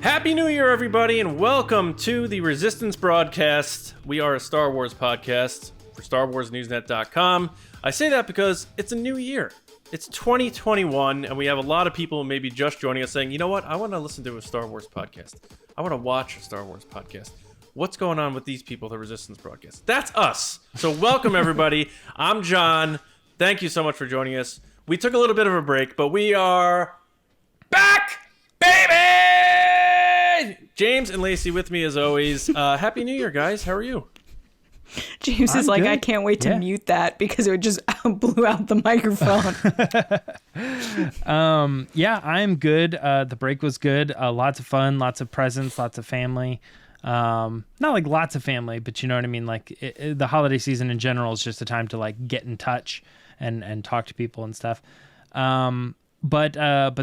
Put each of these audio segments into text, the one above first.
Happy New Year, everybody, and welcome to the Resistance broadcast. We are a Star Wars podcast for StarWarsNewsNet.com. I say that because it's a new year. It's 2021, and we have a lot of people maybe just joining us saying, you know what, I want to listen to a Star Wars podcast. I want to watch a Star Wars podcast. What's going on with these people, the Resistance broadcast? That's us. So welcome, everybody. I'm John. Thank you so much for joining us. We took a little bit of a break, but we are back, baby! James and Lacey with me as always. Happy New Year, guys. How are you? James is like, good. I can't wait to mute that because it just blew out the microphone. Yeah, I'm good. The break was good. Lots of fun, lots of presents, lots of family. Not like lots of family, but you know what I mean? Like the holiday season in general is just a time to like get in touch and talk to people and stuff. But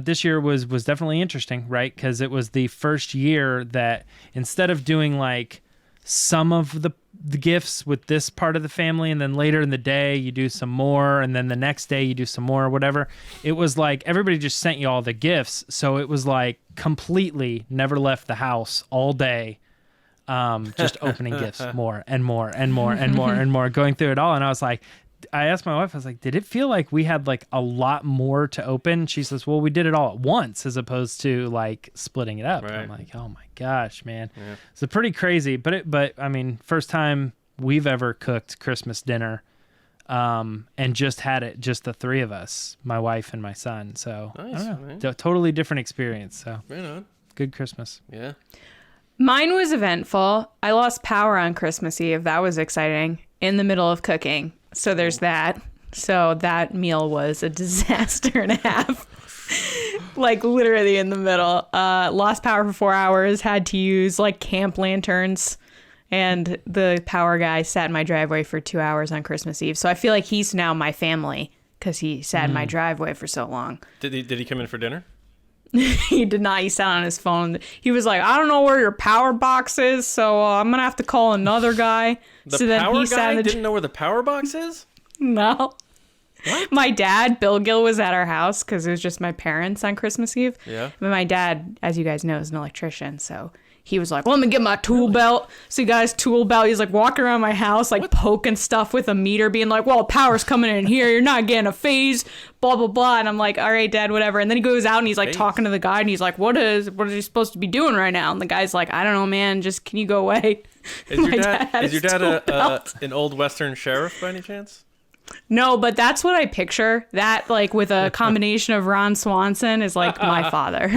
this year was definitely interesting, right? Because it was the first year that instead of doing like some of the gifts with this part of the family, and then later in the day you do some more, and then the next day you do some more, or whatever, it was like everybody just sent you all the gifts. So it was like completely never left the house all day, just opening gifts more and more and more and more and more, going through it all. And I asked my wife, I was like, did it feel like we had like a lot more to open? She says, well, we did it all at once as opposed to like splitting it up. Right. And I'm like, oh my gosh, man. Yeah. It's pretty crazy. But I mean, first time we've ever cooked Christmas dinner and just had it, just the three of us, my wife and my son. So nice, I don't know, totally different experience. So right on. Good Christmas. Yeah. Mine was eventful. I lost power on Christmas Eve. That was exciting in the middle of cooking. So there's that. So that meal was a disaster and a half. Like literally in the middle. Lost power for 4 hours. Had to use like camp lanterns. And the power guy sat in my driveway for 2 hours on Christmas Eve. So I feel like he's now my family because he sat in my driveway for so long. Did he come in for dinner? He did not. He sat on his phone. He was like, I don't know where your power box is, so I'm going to have to call another guy. The power guy didn't know where the power box is? No. What? My dad, Bill Gill, was at our house because it was just my parents on Christmas Eve. Yeah. But my dad, as you guys know, is an electrician, so he was like, well, let me get my tool belt. So he got his tool belt. He's like walking around my house, like poking stuff with a meter, being like, well, power's coming in here. You're not getting a phase, blah, blah, blah. And I'm like, all right, Dad, whatever. And then he goes out and he's like talking to the guy and he's like, what is he supposed to be doing right now? And the guy's like, I don't know, man. Just can you go away? Is your dad an old Western sheriff by any chance? No, but that's what I picture. That, like, with a combination of Ron Swanson is like my father.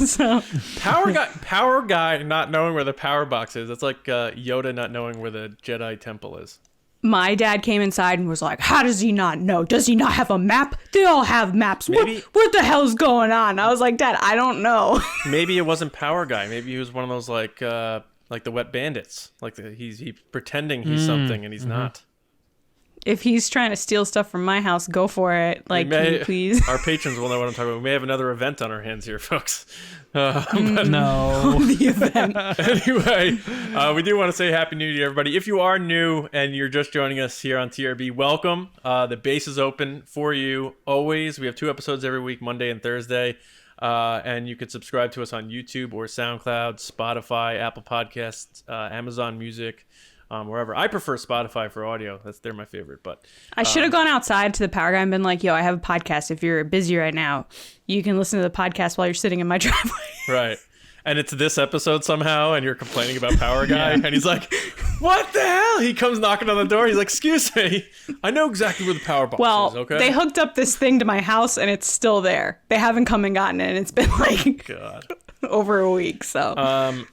So Power guy not knowing where the power box is. That's like Yoda not knowing where the Jedi temple is. My dad came inside and was like, how does he not know? Does he not have a map? They all have maps. What the hell's going on? I was like, Dad, I don't know. Maybe it wasn't power guy. Maybe he was one of those like the wet bandits. Like he's pretending he's something and he's not. If he's trying to steal stuff from my house, go for it. Like, can you please? Our patrons will know what I'm talking about. We may have another event on our hands here, folks. No. The event. Anyway, we do want to say Happy New Year to everybody. If you are new and you're just joining us here on TRB, welcome. The base is open for you always. We have 2 episodes every week, Monday and Thursday. And you can subscribe to us on YouTube or SoundCloud, Spotify, Apple Podcasts, Amazon Music. Wherever. I prefer Spotify for audio. They're my favorite. But I should have gone outside to the power guy and been like, yo, I have a podcast. If you're busy right now, you can listen to the podcast while you're sitting in my driveway. Right. And it's this episode somehow, and you're complaining about Power Guy, and he's like, what the hell? He comes knocking on the door. He's like, excuse me. I know exactly where the power box is, okay? They hooked up this thing to my house, and it's still there. They haven't come and gotten it, and it's been like... God. Over a week, so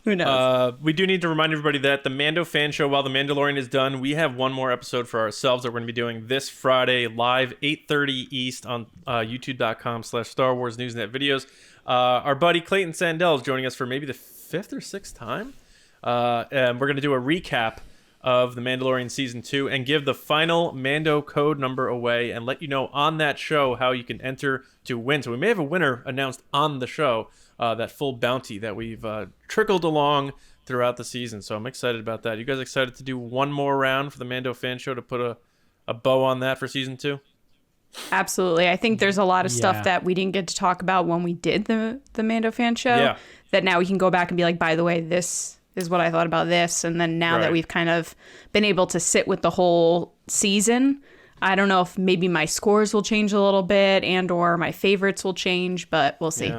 who knows? We do need to remind everybody that the Mando fan show, while the Mandalorian is done, we have one more episode for ourselves that we're going to be doing this Friday live 8:30 East on youtube.com/Star Wars Newsnet videos. Our buddy Clayton Sandell is joining us for maybe the 5th or 6th time, and we're going to do a recap of the Mandalorian Season 2 and give the final Mando code number away and let you know on that show how you can enter to win. So we may have a winner announced on the show. That full bounty that we've trickled along throughout the season. So I'm excited about that. You guys excited to do one more round for the Mando fan show to put a bow on that for season 2? Absolutely. I think there's a lot of stuff Yeah. that we didn't get to talk about when we did the Mando fan show. Yeah. That now we can go back and be like, by the way, this is what I thought about this. And then now Right. that we've kind of been able to sit with the whole season, I don't know if maybe my scores will change a little bit and or my favorites will change, but we'll see.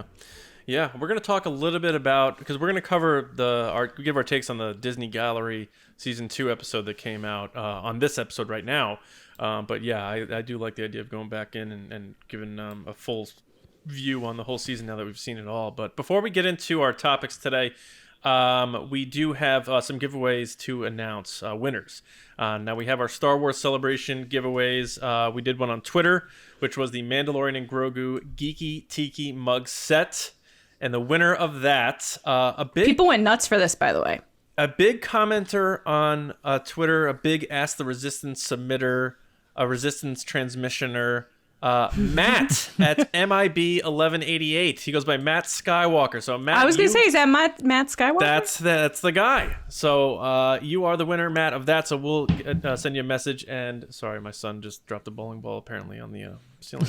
Yeah, we're going to talk a little bit about, because we're going to cover give our takes on the Disney Gallery Season 2 episode that came out on this episode right now. But yeah, I do like the idea of going back in and giving a full view on the whole season now that we've seen it all. But before we get into our topics today, we do have some giveaways to announce, winners. Now we have our Star Wars Celebration giveaways. We did one on Twitter, which was the Mandalorian and Grogu Geeky Tiki mug set. And the winner of that, People went nuts for this, by the way. a big commenter on Twitter, a big Ask the Resistance submitter, a Resistance transmissioner, Matt at MIB1188. He goes by Matt Skywalker. So Matt, I was going to say, is that Matt Skywalker? that's the guy. So you are the winner, Matt, of that. So we'll send you a message. And sorry, my son just dropped a bowling ball apparently on the ceiling.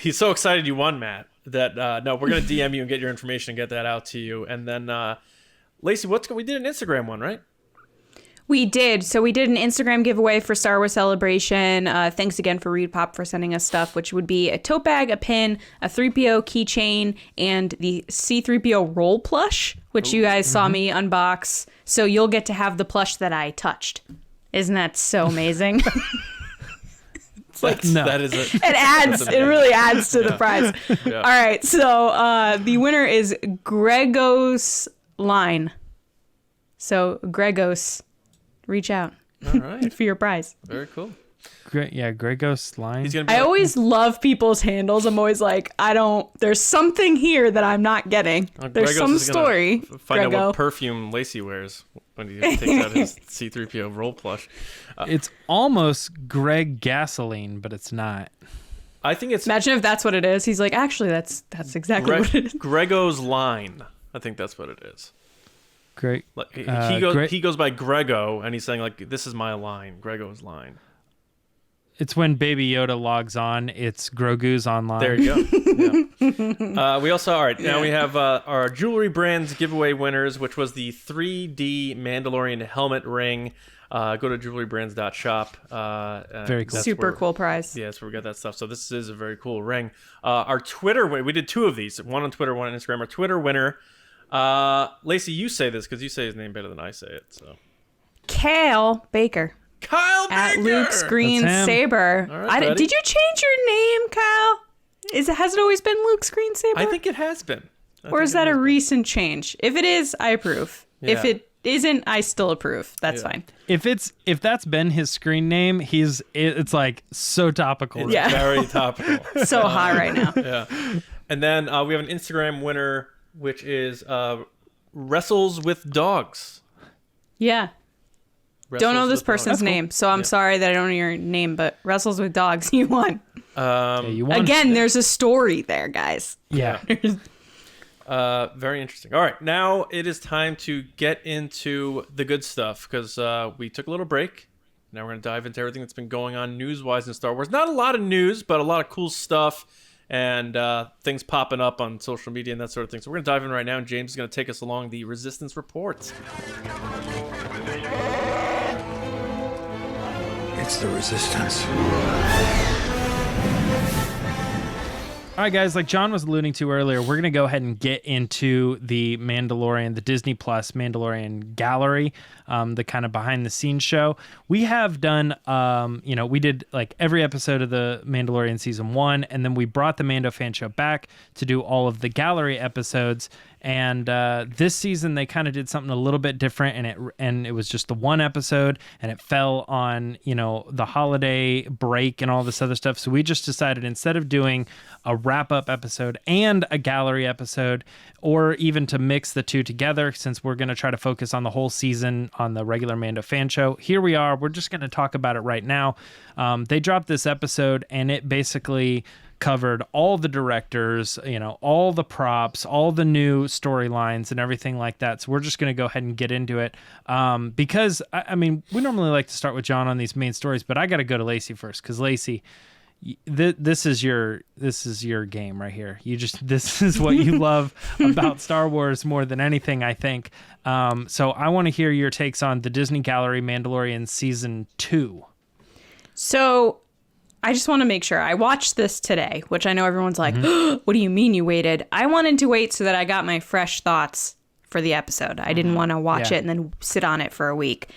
He's so excited you won, Matt, that no, we're gonna DM you and get your information and get that out to you. And then Lacey, we did an Instagram one, right? We did. So we did an Instagram giveaway for Star Wars Celebration. Thanks again for Reed Pop for sending us stuff, which would be a tote bag, a pin, a 3PO keychain, and the C-3PO roll plush, which you guys saw me unbox. So you'll get to have the plush that I touched. Isn't that so amazing? That is it. It really adds to the prize. Yeah. All right. So the winner is Gregos Line. So Gregos, reach out All right. for your prize. Very cool. Great. Yeah, Gregos line. He's gonna be I always love people's handles. I'm always like, there's something here that I'm not getting. There's Gregos some is gonna story. Find out Grego. what perfume Lacey wears when he takes out his C-3PO roll plush. It's almost Greg Gasoline, but it's not. I think it's Imagine if that's what it is. He's like, actually, that's exactly what it is. Grego's line. I think that's what it is. Great. Like he goes by Grego, and he's saying like, "This is my line, Grego's line." It's when Baby Yoda logs on. It's Grogu's online. There you go. Yeah. We also now we have our jewelry brands giveaway winners, which was the 3D Mandalorian helmet ring. Go to jewelrybrands.shop. Very cool. Super cool prize. Yeah, that's where we got that stuff. So this is a very cool ring. Our Twitter, we did two of these, one on Twitter, one on Instagram. Our Twitter winner, Lacey, you say this because you say his name better than I say it. So Kyle Baker. Kyle At Baker! Luke's Green That's him. Saber. All right, buddy. Did you change your name, Kyle? Has it always been Luke's Green Saber? I think it has been. Or is that a recent change? If it is, I approve. If Yeah. it isn't, I still approve. That's fine. If that's been his screen name, it's like so topical. It's Yeah. very topical. So hot right now. Yeah. And then we have an Instagram winner, which is Wrestles with Dogs. Yeah. Don't know this person's name, so I'm sorry that I don't know your name, but Wrestles with Dogs, you won. Yeah, you won. Again, there's a story there, guys. Yeah. Very interesting. All right, now it is time to get into the good stuff because we took a little break. Now we're going to dive into everything that's been going on news-wise in Star Wars. Not a lot of news, but a lot of cool stuff and things popping up on social media and that sort of thing. So we're going to dive in right now, and James is going to take us along the Resistance Report. It's the Resistance. All right, guys, like John was alluding to earlier, we're going to go ahead and get into the Mandalorian, the Disney Plus Mandalorian Gallery, the kind of behind the scenes show. We have done, we did like every episode of the Mandalorian season 1, and then we brought the Mando fan show back to do all of the gallery episodes. And this season they kind of did something a little bit different, and it was just the one episode, and it fell on the holiday break and all this other stuff. So we just decided, instead of doing a wrap-up episode and a gallery episode, or even to mix the two together, since we're going to try to focus on the whole season on the regular Mando fan show, here we are. We're just going to talk about it right now. They dropped this episode, and it basically covered all the directors, all the props, all the new storylines and everything like that. So we're just going to go ahead and get into it. Because, we normally like to start with John on these main stories, but I got to go to Lacey first because, Lacey, this is your game right here. This is what you love about Star Wars more than anything, I think. So I want to hear your takes on the Disney Gallery Mandalorian season 2. So I just want to make sure I watched this today, which I know everyone's like, what do you mean you waited? I wanted to wait so that I got my fresh thoughts for the episode. I didn't want to watch it and then sit on it for a week.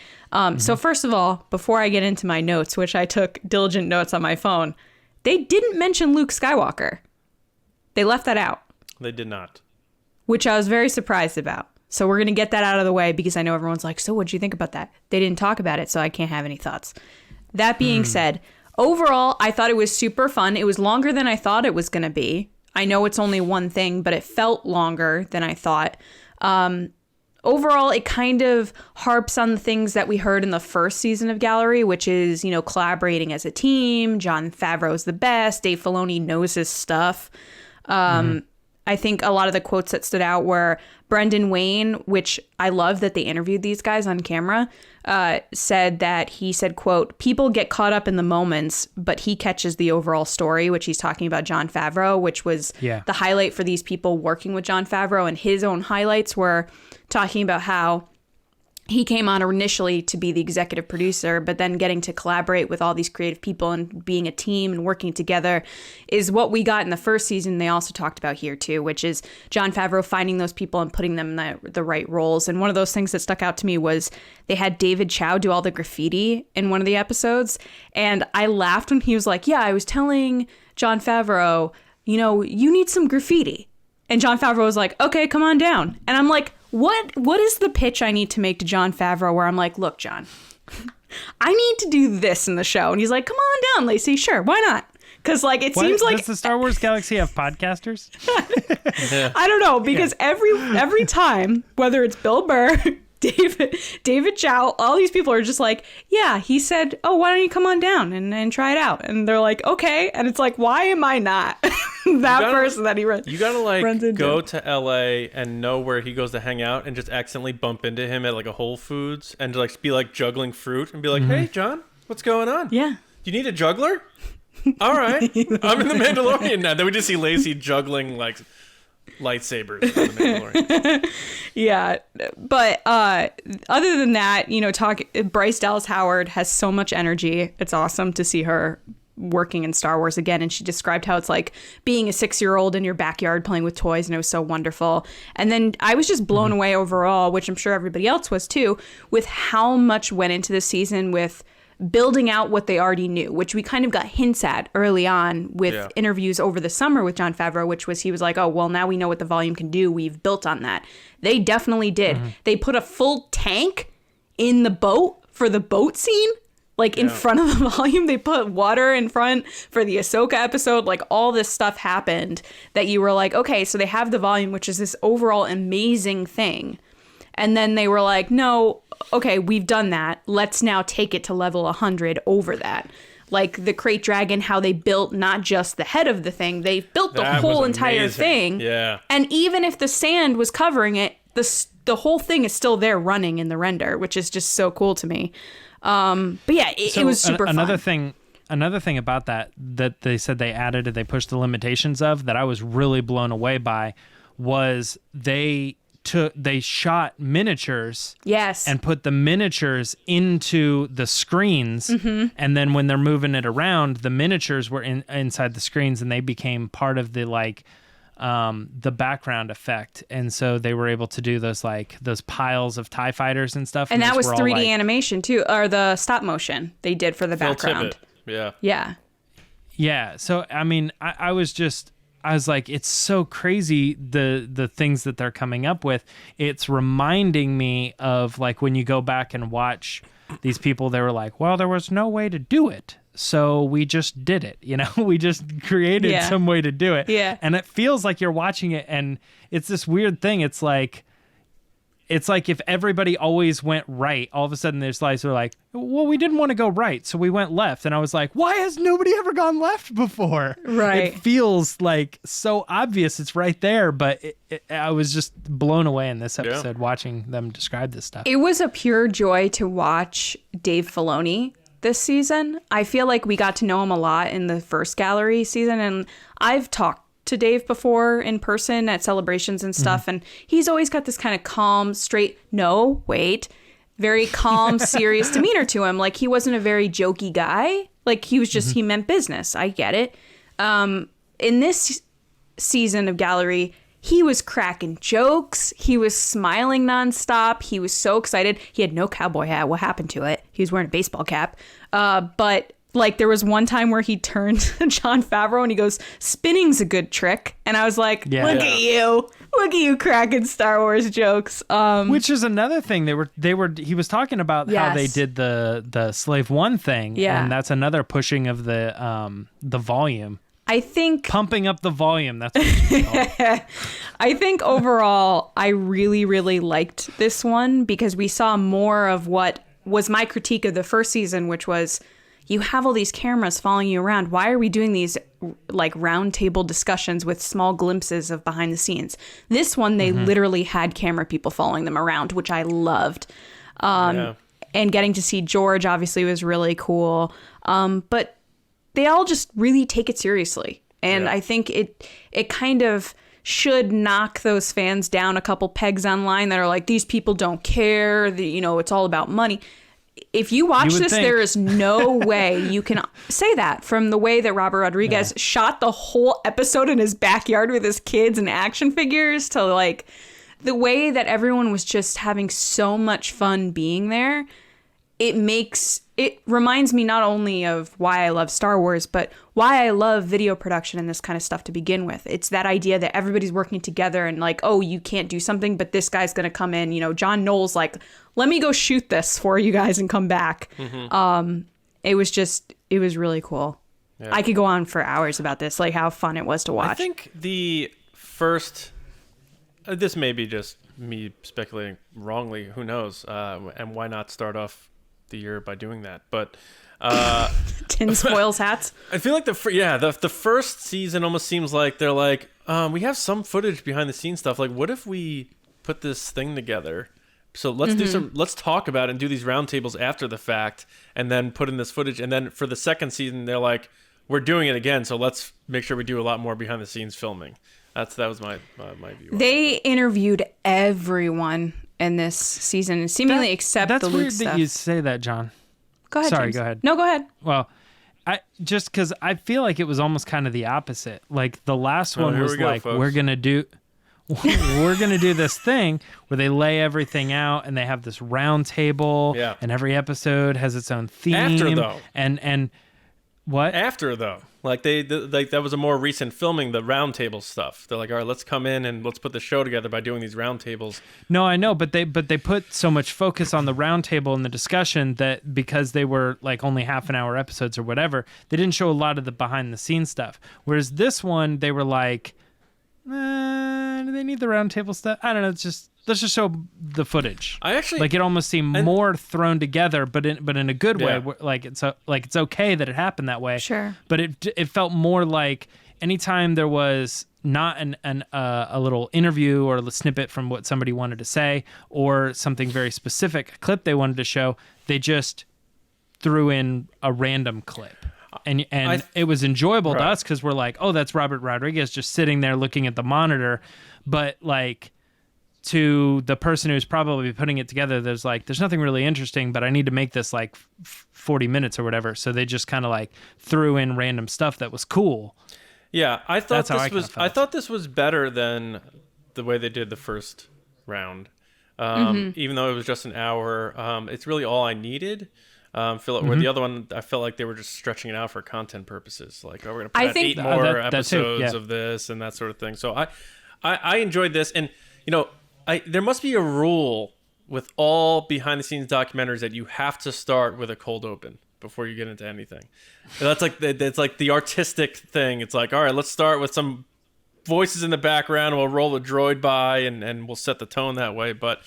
So first of all, before I get into my notes, which I took diligent notes on my phone, they didn't mention Luke Skywalker. They left that out. They did not. Which I was very surprised about. So we're going to get that out of the way because I know everyone's like, so what'd you think about that? They didn't talk about it, so I can't have any thoughts. That being said, overall, I thought it was super fun. It was longer than I thought it was going to be. I know it's only one thing, but it felt longer than I thought. Overall, it kind of harps on the things that we heard in the first season of Gallery, which is, collaborating as a team. Jon Favreau's the best. Dave Filoni knows his stuff. I think a lot of the quotes that stood out were Brendan Wayne, which I love that they interviewed these guys on camera, said that he said, quote, people get caught up in the moments, but he catches the overall story, which he's talking about Jon Favreau, which was the highlight for these people working with Jon Favreau. And his own highlights were talking about how he came on initially to be the executive producer, but then getting to collaborate with all these creative people and being a team and working together is what we got in the first season. They also talked about here too, which is Jon Favreau finding those people and putting them in the right roles. And one of those things that stuck out to me was they had David Chow do all the graffiti in one of the episodes. And I laughed when he was like, yeah, I was telling Jon Favreau, you need some graffiti. And Jon Favreau was like, okay, come on down. And I'm like, what is the pitch I need to make to Jon Favreau where I'm like, look, Jon, I need to do this in the show. And he's like, come on down, Lacey. Sure, why not? Because seems like... Does the Star Wars galaxy have podcasters? I don't know, because every time, whether it's Bill Burr, David Chow, all these people are just like, yeah, he said, oh, why don't you come on down and try it out? And they're like, okay. And it's like, why am I not person that he runs? You gotta go to LA and know where he goes to hang out and just accidentally bump into him at a Whole Foods and be juggling fruit and be like, hey, John, what's going on? Yeah. You need a juggler? All right. I'm in the Mandalorian now. Then we just see Lacey juggling lightsabers in the Mandalorian. Yeah, but other than that, Bryce Dallas Howard has so much energy. It's awesome to see her working in Star Wars again, and she described how it's like being a 6-year-old in your backyard playing with toys, and it was so wonderful. And then I was just blown away overall, which I'm sure everybody else was too, with how much went into this season with building out what they already knew, which we kind of got hints at early on with interviews over the summer with Jon Favreau, which was he was like, oh, well, now we know what the volume can do. We've built on that. They definitely did. They put a full tank in the boat for the boat scene, in front of the volume. They put water in front for the Ahsoka episode. All this stuff happened that you were like, okay, so they have the volume, which is this overall amazing thing. And then they were like, no, okay, we've done that. Let's now take it to level 100 over that. The Crate Dragon, how they built not just the head of the thing, they built the whole entire thing. Yeah. And even if the sand was covering it, the whole thing is still there running in the render, which is just so cool to me. But yeah, it was super fun. Another thing about that they said they pushed the limitations of that I was really blown away by was they shot miniatures and put the miniatures into the screens, and then when they're moving it around, the miniatures were inside the screens and they became part of the background effect, and so they were able to do those piles of TIE fighters and stuff, and that was 3D animation too, or the stop motion they did for the background. Yeah. So I mean, I was like, it's so crazy the things that they're coming up with. It's reminding me of when you go back and watch these people, they were like, well, there was no way to do it, so we just did it. We just created some way to do it. Yeah. And it feels like you're watching it, and it's this weird thing. It's like if everybody always went right, all of a sudden there's guys who are like, well, we didn't want to go right, so we went left. And I was like, why has nobody ever gone left before? Right. It feels so obvious it's right there, but I was just blown away in this episode watching them describe this stuff. It was a pure joy to watch Dave Filoni this season. I feel like we got to know him a lot in the first gallery season, and I've talked to Dave before in person at celebrations and stuff, and he's always got this kind of calm, very calm, serious demeanor to him. Like, he wasn't a very jokey guy. Like, he was just, he meant business. I get it. In this season of gallery, he was cracking jokes. He was smiling nonstop. He was so excited. He had no cowboy hat. What happened to it? He was wearing a baseball cap. But like, there was one time where he turned to Jon Favreau and he goes, "Spinning's a good trick." And I was like, look at you cracking Star Wars jokes. Which is another thing. He was talking about how they did the Slave One thing. Yeah. And that's another pushing of the volume. I think pumping up the volume. That's what it's called. I think overall, I really, really liked this one because we saw more of what was my critique of the first season, which was, you have all these cameras following you around. Why are we doing these like round table discussions with small glimpses of behind the scenes? This one, they literally had camera people following them around, which I loved. And getting to see George obviously was really cool. But they all just really take it seriously. And I think it kind of should knock those fans down a couple pegs online that are like, these people don't care. It's all about money. If you watch this, there is no way you can say that. From the way that Robert Rodriguez shot the whole episode in his backyard with his kids and action figures, to like the way that everyone was just having so much fun being there. It reminds me not only of why I love Star Wars, but why I love video production and this kind of stuff to begin with. It's that idea that everybody's working together and like, oh, you can't do something, but this guy's going to come in. John Knoll's like, let me go shoot this for you guys and come back. It was really cool. Yeah. I could go on for hours about this, like how fun it was to watch. I think the first, this may be just me speculating wrongly, who knows, and why not start off the year by doing that, but tin spoils hats. I feel like the first season almost seems like they're like, we have some footage behind the scenes stuff, like what if we put this thing together, so let's talk about it and do these roundtables after the fact and then put in this footage, and then for the second season they're like, we're doing it again, so let's make sure we do a lot more behind the scenes filming. That was my view. They interviewed everyone in this season, seemingly except the Luke stuff. That's weird that you say that, John. Go ahead. Sorry, James. go ahead. No, go ahead. Well, just because I feel like it was almost kind of the opposite. Like the last one was like, we're gonna do this thing where they lay everything out and they have this round table, and every episode has its own theme. After though, and what? After though. Like that was a more recent filming, the roundtable stuff. They're like, all right, let's come in and let's put the show together by doing these roundtables. No, I know, but they put so much focus on the roundtable and the discussion that because they were like only half an hour episodes or whatever, they didn't show a lot of the behind the scenes stuff. Whereas this one, they were like, do they need the roundtable stuff? I don't know. Let's just show the footage. I actually like it almost seemed more thrown together, but in a good way. Like it's okay that it happened that way. Sure. But it felt more like anytime there was not a little interview or a snippet from what somebody wanted to say or something very specific, a clip they wanted to show, they just threw in a random clip. And it was enjoyable to us because we're like, oh, that's Robert Rodriguez just sitting there looking at the monitor. But like, to the person who's probably putting it together, there's nothing really interesting, but I need to make this like 40 minutes or whatever. So they just kind of like threw in random stuff that was cool. Yeah, I thought this was better than the way they did the first round. Even though it was just an hour, it's really all I needed. Where the other one, I felt like they were just stretching it out for content purposes. Like, oh, we're gonna put out 8 more episodes of this and that sort of thing. So I enjoyed this, and there must be a rule with all behind the scenes documentaries that you have to start with a cold open before you get into anything. That's like the artistic thing. It's like, all right, let's start with some voices in the background. We'll roll a droid by and we'll set the tone that way. But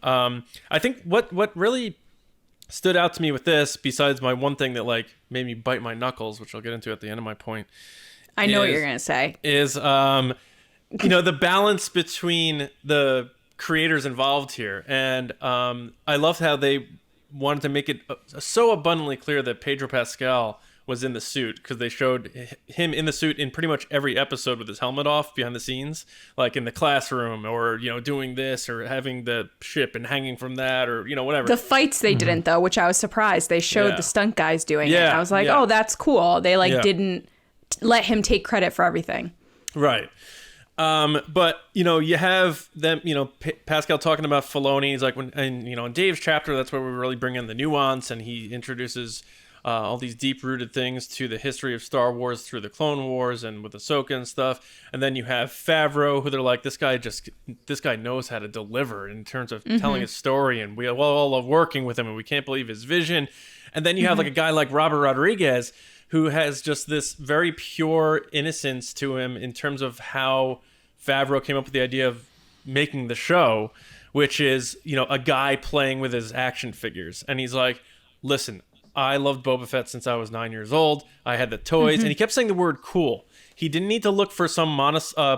I think what really stood out to me with this, besides my one thing that like made me bite my knuckles, which I'll get into at the end of my point. I know what you're gonna say. Is the balance between the creators involved here, and I loved how they wanted to make it so abundantly clear that Pedro Pascal was in the suit, because they showed him in the suit in pretty much every episode with his helmet off behind the scenes, like in the classroom, or doing this, or having the ship and hanging from that, or whatever. The fights they didn't, though, which I was surprised. They showed the stunt guys doing it. I was like, oh, that's cool. They didn't let him take credit for everything. Right. But you have them, Pascal talking about Filoni. He's like, in Dave's chapter, that's where we really bring in the nuance, and he introduces all these deep-rooted things to the history of Star Wars through the Clone Wars and with Ahsoka and stuff. And then you have Favreau, who they're like, this guy knows how to deliver in terms of telling a story, and we all love working with him, and we can't believe his vision. And then you have like a guy like Robert Rodriguez, who has just this very pure innocence to him in terms of how Favreau came up with the idea of making the show, which is, a guy playing with his action figures. And he's like, listen, I loved Boba Fett since I was 9 years old. I had the toys, and he kept saying the word cool. He didn't need to look for some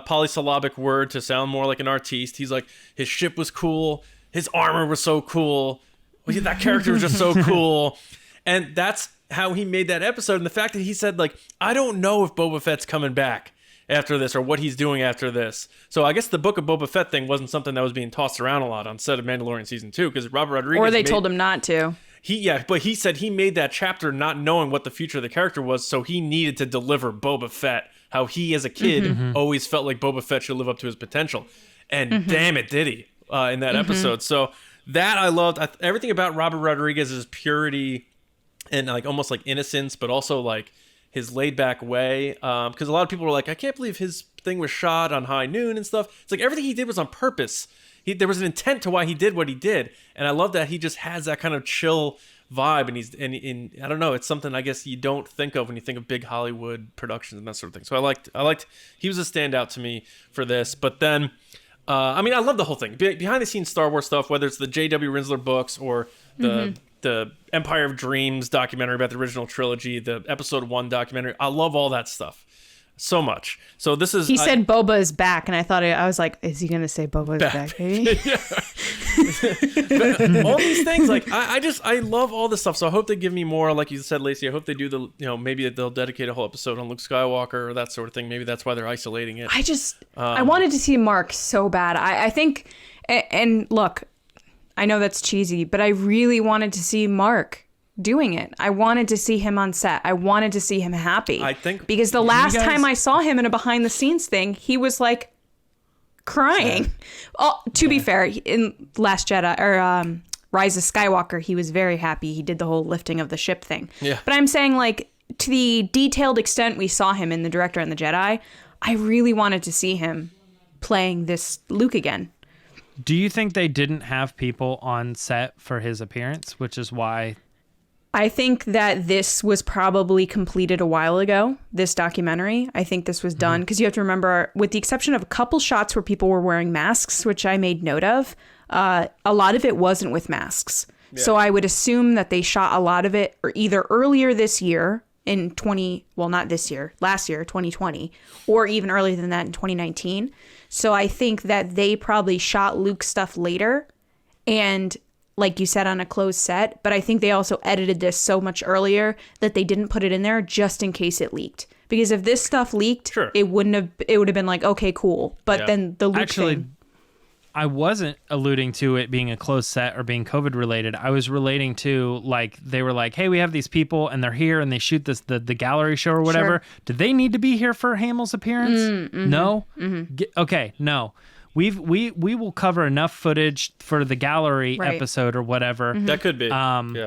polysyllabic word to sound more like an artiste. He's like, his ship was cool. His armor was so cool. That character was just so cool. And that's how he made that episode. And the fact that he said, like, I don't know if Boba Fett's coming back after this or what he's doing after this. So I guess the Book of Boba Fett thing wasn't something that was being tossed around a lot on set of Mandalorian season 2, because Robert Rodriguez... Or they told him not to. But he said he made that chapter not knowing what the future of the character was, so he needed to deliver Boba Fett, how he as a kid always felt like Boba Fett should live up to his potential. And damn it, did he in that episode. So that I loved. Everything about Robert Rodriguez's purity and like almost like innocence, but also like his laid back way. Because a lot of people were like, I can't believe his thing was shot on high noon and stuff. It's like everything he did was on purpose. There was an intent to why he did what he did, and I love that he just has that kind of chill vibe. And I don't know, it's something I guess you don't think of when you think of big Hollywood productions and that sort of thing. So I liked he was a standout to me for this. But then, I love the whole thing, behind the scenes Star Wars stuff, whether it's the J.W. Rinsler books or the Empire of Dreams documentary about the original trilogy, the Episode 1 documentary. I love all that stuff so much. So this is... He said Boba is back, and I was like, is he going to say Boba is back? All these things, like, I love all this stuff. So I hope they give me more, like you said, Lacey. I hope they do the, maybe they'll dedicate a whole episode on Luke Skywalker or that sort of thing. Maybe that's why they're isolating it. I wanted to see Mark so bad. I think, and look, I know that's cheesy, but I really wanted to see Mark doing it. I wanted to see him on set. I wanted to see him happy. I think because the last time I saw him in a behind the scenes thing, he was like crying. To be fair, in Last Jedi or Rise of Skywalker, he was very happy. He did the whole lifting of the ship thing. Yeah. But I'm saying, like, to the detailed extent we saw him in The Director and the Jedi, I really wanted to see him playing this Luke again. Do you think they didn't have people on set for his appearance, which is why? I think that this was probably completed a while ago, this documentary. I think this was done because you have to remember, with the exception of a couple shots where people were wearing masks, which I made note of, a lot of it wasn't with masks. Yeah. So I would assume that they shot a lot of it or either earlier this year in last year, 2020, or even earlier than that in 2019. So I think that they probably shot Luke's stuff later and, like you said, on a closed set. But I think they also edited this so much earlier that they didn't put it in there just in case it leaked. Because if this stuff leaked, sure, it would have been like, okay, cool. But then the Luke thing... I wasn't alluding to it being a closed set or being COVID related. I was relating to, like, they were like, hey, we have these people and they're here and they shoot the gallery show or whatever. Sure. Did they need to be here for Hamill's appearance? No? Okay, no. We will cover enough footage for the gallery episode or whatever. That could be.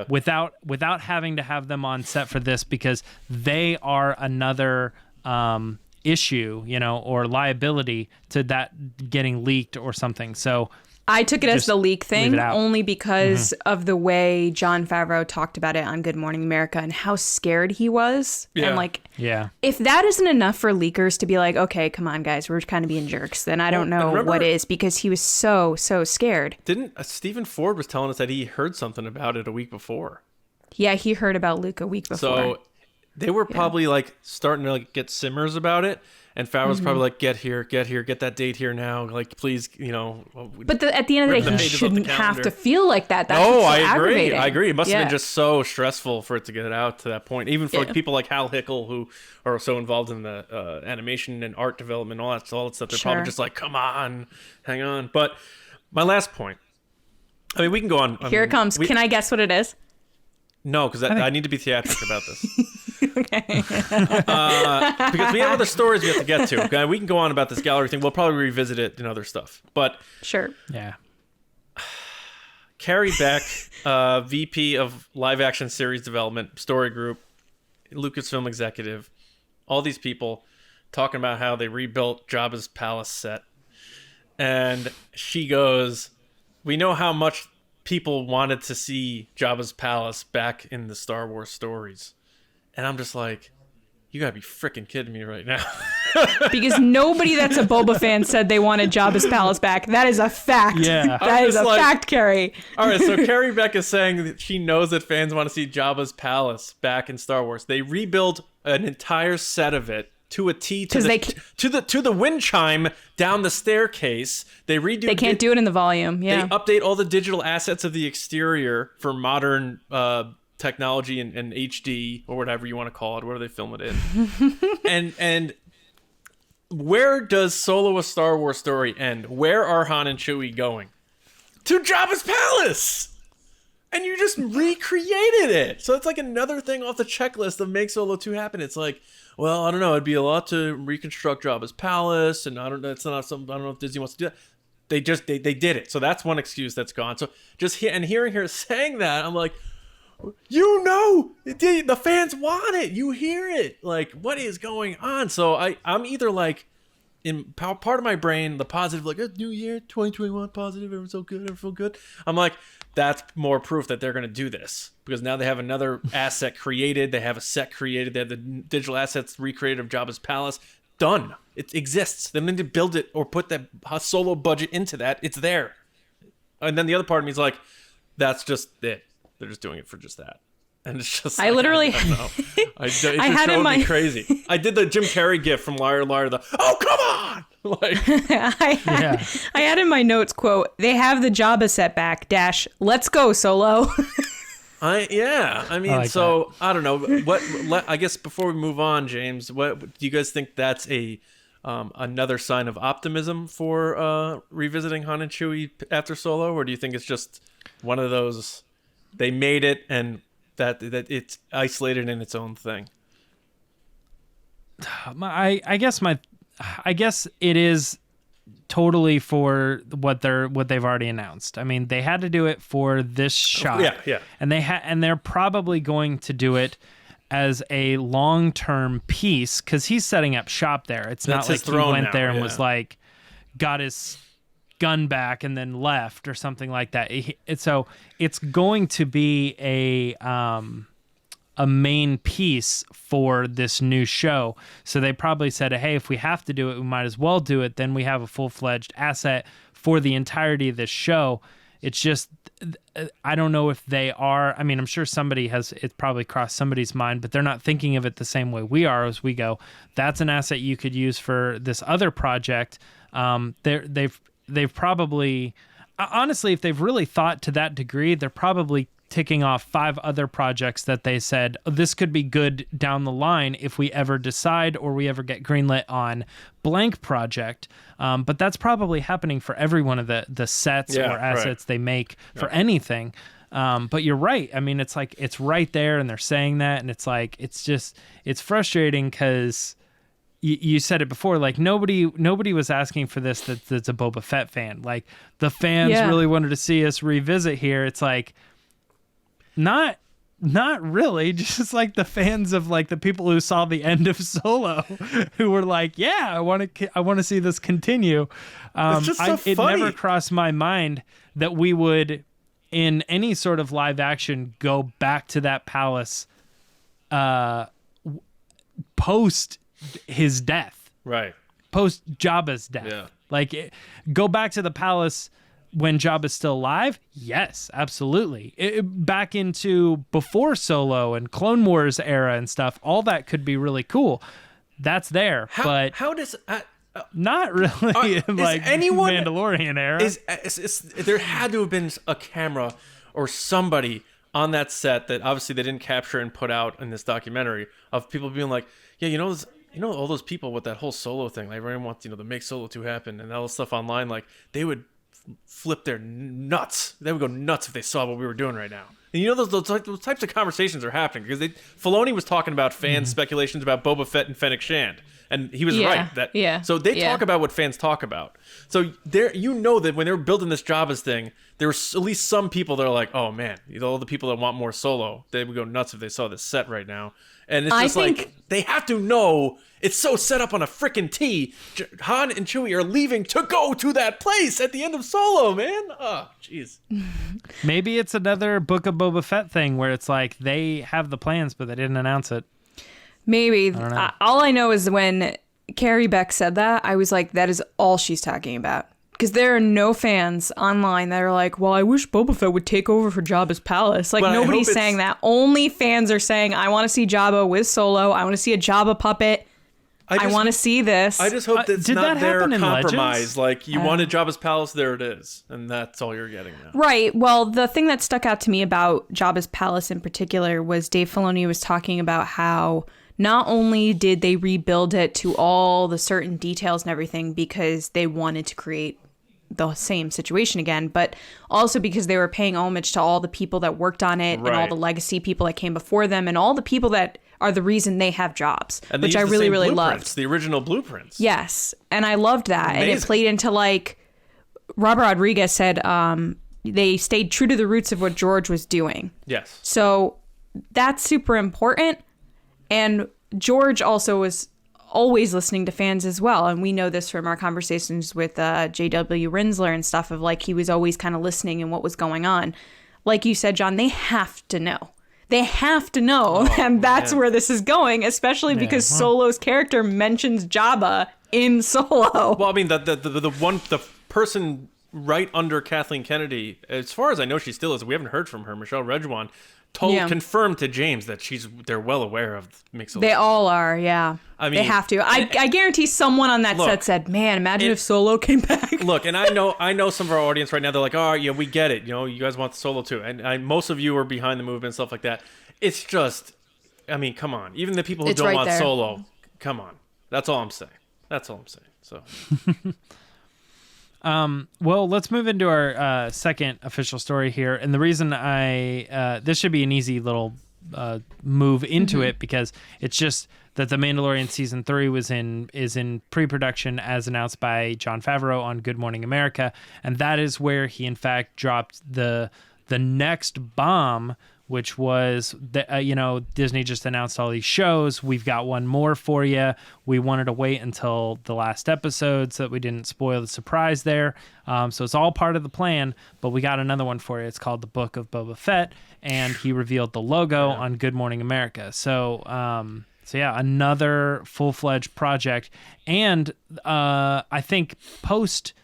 Without having to have them on set for this, because they are another issue, or liability to that getting leaked or something. So I took it as the leak thing only because of the way Jon Favreau talked about it on Good Morning America and how scared he was. Yeah. And if that isn't enough for leakers to be like, okay, come on, guys, we're kind of being jerks, then I don't know what is, because he was so scared. Didn't Stephen Ford was telling us that he heard something about it a week before? Yeah, he heard about Luke a week before. So they were probably like starting to get simmers about it. And Favreau's probably like, get here, get that date here now. Like, please, But at the end of the day, he shouldn't have to feel like that. That's no, so I agree. aggravating. I agree. It must have been just so stressful for it to get it out to that point. Even for like people like Hal Hickel, who are so involved in the animation and art development, all that stuff. They're probably just like, come on, hang on. But my last point. I mean, we can go on. Here it comes. Can I guess what it is? No, because I need to be theatric about this. Okay. Because we have other stories we have to get to. Okay? We can go on about this gallery thing. We'll probably revisit it in other stuff. But Sure. Yeah. Carrie Beck, VP of Live Action Series Development, Story Group, Lucasfilm Executive, all these people talking about how they rebuilt Jabba's palace set. And she goes, we know how much people wanted to see Jabba's palace back in the Star Wars stories. And I'm just like, you gotta be freaking kidding me right now. Because nobody that's a Boba fan said they wanted Jabba's palace back. That is a fact. Yeah. That is a fact, Carrie. All right, so Carrie Beck is saying that she knows that fans want to see Jabba's palace back in Star Wars. They rebuilt an entire set of it to a T to the wind chime down the staircase. They can't do it in the volume. Yeah. They update all the digital assets of the exterior for modern technology and HD or whatever you want to call it. Where do they film it in? and where does Solo: A Star Wars Story end? Where are Han and Chewie going? To Jabba's palace. And you just recreated it. So it's like another thing off the checklist of Make Solo 2 happen. It's like, well, I don't know. It'd be a lot to reconstruct Jabba's palace, and I don't know if Disney wants to do that. They did it. So that's one excuse that's gone. So hearing her saying that, I'm like, the fans want it. You hear it. Like, what is going on? So I'm either like, in part of my brain, the positive, like, New Year, 2021, positive, everyone's so good, everyone feel good. I'm like, that's more proof that they're going to do this, because now they have another asset created. They have a set created. They have the digital assets recreated of Jabba's palace. Done. It exists. They don't need to build it or put that Solo budget into that. It's there. And then the other part of me is like, that's just it. They're just doing it for just that. And it's just, I literally, I don't know. It just drove me crazy. I did the Jim Carrey gif from Liar Liar, oh, come on! Like, I had in my notes, quote, they have the Jabba setback, let's go, Solo. I mean, I don't know. I guess before we move on, James, what do you guys think that's another sign of optimism for revisiting Han and Chewie after Solo? Or do you think it's just one of those, they made it and that it's isolated in its own thing? I guess it is totally for what they've already announced. I mean, they had to do it for this shot. Yeah. And they're probably going to do it as a long-term piece, because he's setting up shop there. It's not like he went there and was like, got his gun back and then left or something like that. So it's going to be a main piece for this new show. So they probably said, hey, if we have to do it, we might as well do it. Then we have a full-fledged asset for the entirety of this show. It's just, I don't know if they are. I mean, I'm sure it's probably crossed somebody's mind, but they're not thinking of it the same way we are, as we go, that's an asset you could use for this other project. They've probably, honestly, if they've really thought to that degree, they're probably ticking off 5 other projects that they said, this could be good down the line if we ever decide or we ever get greenlit on blank project. But that's probably happening for every one of the sets or assets they make for anything. But you're right. I mean, it's like, it's right there and they're saying that. And it's like, it's frustrating because you said it before, like nobody was asking for this that's a Boba Fett fan. Like the fans really wanted to see us revisit here. It's like, not really, just like the fans of like the people who saw the end of Solo who were like, yeah, I want to see this continue. It's just so it funny. never crossed my mind that we would, in any sort of live action, go back to that palace post his death, right? Post Jabba's death. Yeah. Like, go back to the palace when Jabba's still alive. Yes, absolutely. Back into before Solo and Clone Wars era and stuff. All that could be really cool. that's there, but how does not really like anyone Mandalorian era. There had to have been a camera or somebody on that set that obviously they didn't capture and put out in this documentary of people being like, yeah, all those people with that whole Solo thing, like everyone wants to make Solo 2 happen and all this stuff online, like they would flip their nuts. They would go nuts if they saw what we were doing right now. And those types of conversations are happening because Filoni was talking about fans' speculations about Boba Fett and Fennec Shand, and he was right. So they talk about what fans talk about. So that when they were building this Jabba's thing, there were at least some people that are like, oh man, all the people that want more Solo, they would go nuts if they saw this set right now. And it's just like they have to know it's so set up on a freaking T. Han and Chewie are leaving to go to that place at the end of Solo, man. Oh, jeez. Maybe it's another Book of Boba Fett thing where it's like they have the plans, but they didn't announce it. Maybe. All I know is when Carrie Beck said that, I was like, that is all she's talking about. Because there are no fans online that are like, well, I wish Boba Fett would take over for Jabba's palace. Like, nobody's saying that. Only fans are saying, I want to see Jabba with Solo. I want to see a Jabba puppet. I want to see this. I just hope that's not their compromise. Legends? Like, you wanted Jabba's palace, there it is. And that's all you're getting now. Right. Well, the thing that stuck out to me about Jabba's palace in particular was Dave Filoni was talking about how not only did they rebuild it to all the certain details and everything because they wanted to create the same situation again, but also because they were paying homage to all the people that worked on it and all the legacy people that came before them and all the people that are the reason they have jobs, and which I really, really loved. The original blueprints. Yes. And I loved that. Amazing. And it played into, like, Robert Rodriguez said they stayed true to the roots of what George was doing. Yes. So that's super important. And George also was always listening to fans as well, and we know this from our conversations with J.W. Rinsler and stuff of like he was always kind of listening and what was going on. Like you said, John, they have to know. They have to know, and that's where this is going, especially because Solo's character mentions Jabba in Solo. Well, I mean, the person right under Kathleen Kennedy, as far as I know, she still is. We haven't heard from her, Michelle Redjwan. Confirmed to James that they're well aware of Mix. They all are, yeah. I mean, they have to. I guarantee someone on that set said, "Man, imagine if Solo came back." Look, and I know some of our audience right now. They're like, "Oh, yeah, we get it. You guys want the Solo too." And most of you are behind the movement and stuff like that. It's just, I mean, come on. Even the people who don't want Solo, come on. That's all I'm saying. So. Well, let's move into our second official story here, and the reason this should be an easy little move into it because it's just that The Mandalorian season 3 is in pre-production as announced by Jon Favreau on Good Morning America, and that is where he in fact dropped the next bomb, which was Disney just announced all these shows. We've got one more for you. We wanted to wait until the last episode so that we didn't spoil the surprise there. So it's all part of the plan, but we got another one for you. It's called The Book of Boba Fett, and he revealed the logo on Good Morning America. So yeah, another full-fledged project. And I think post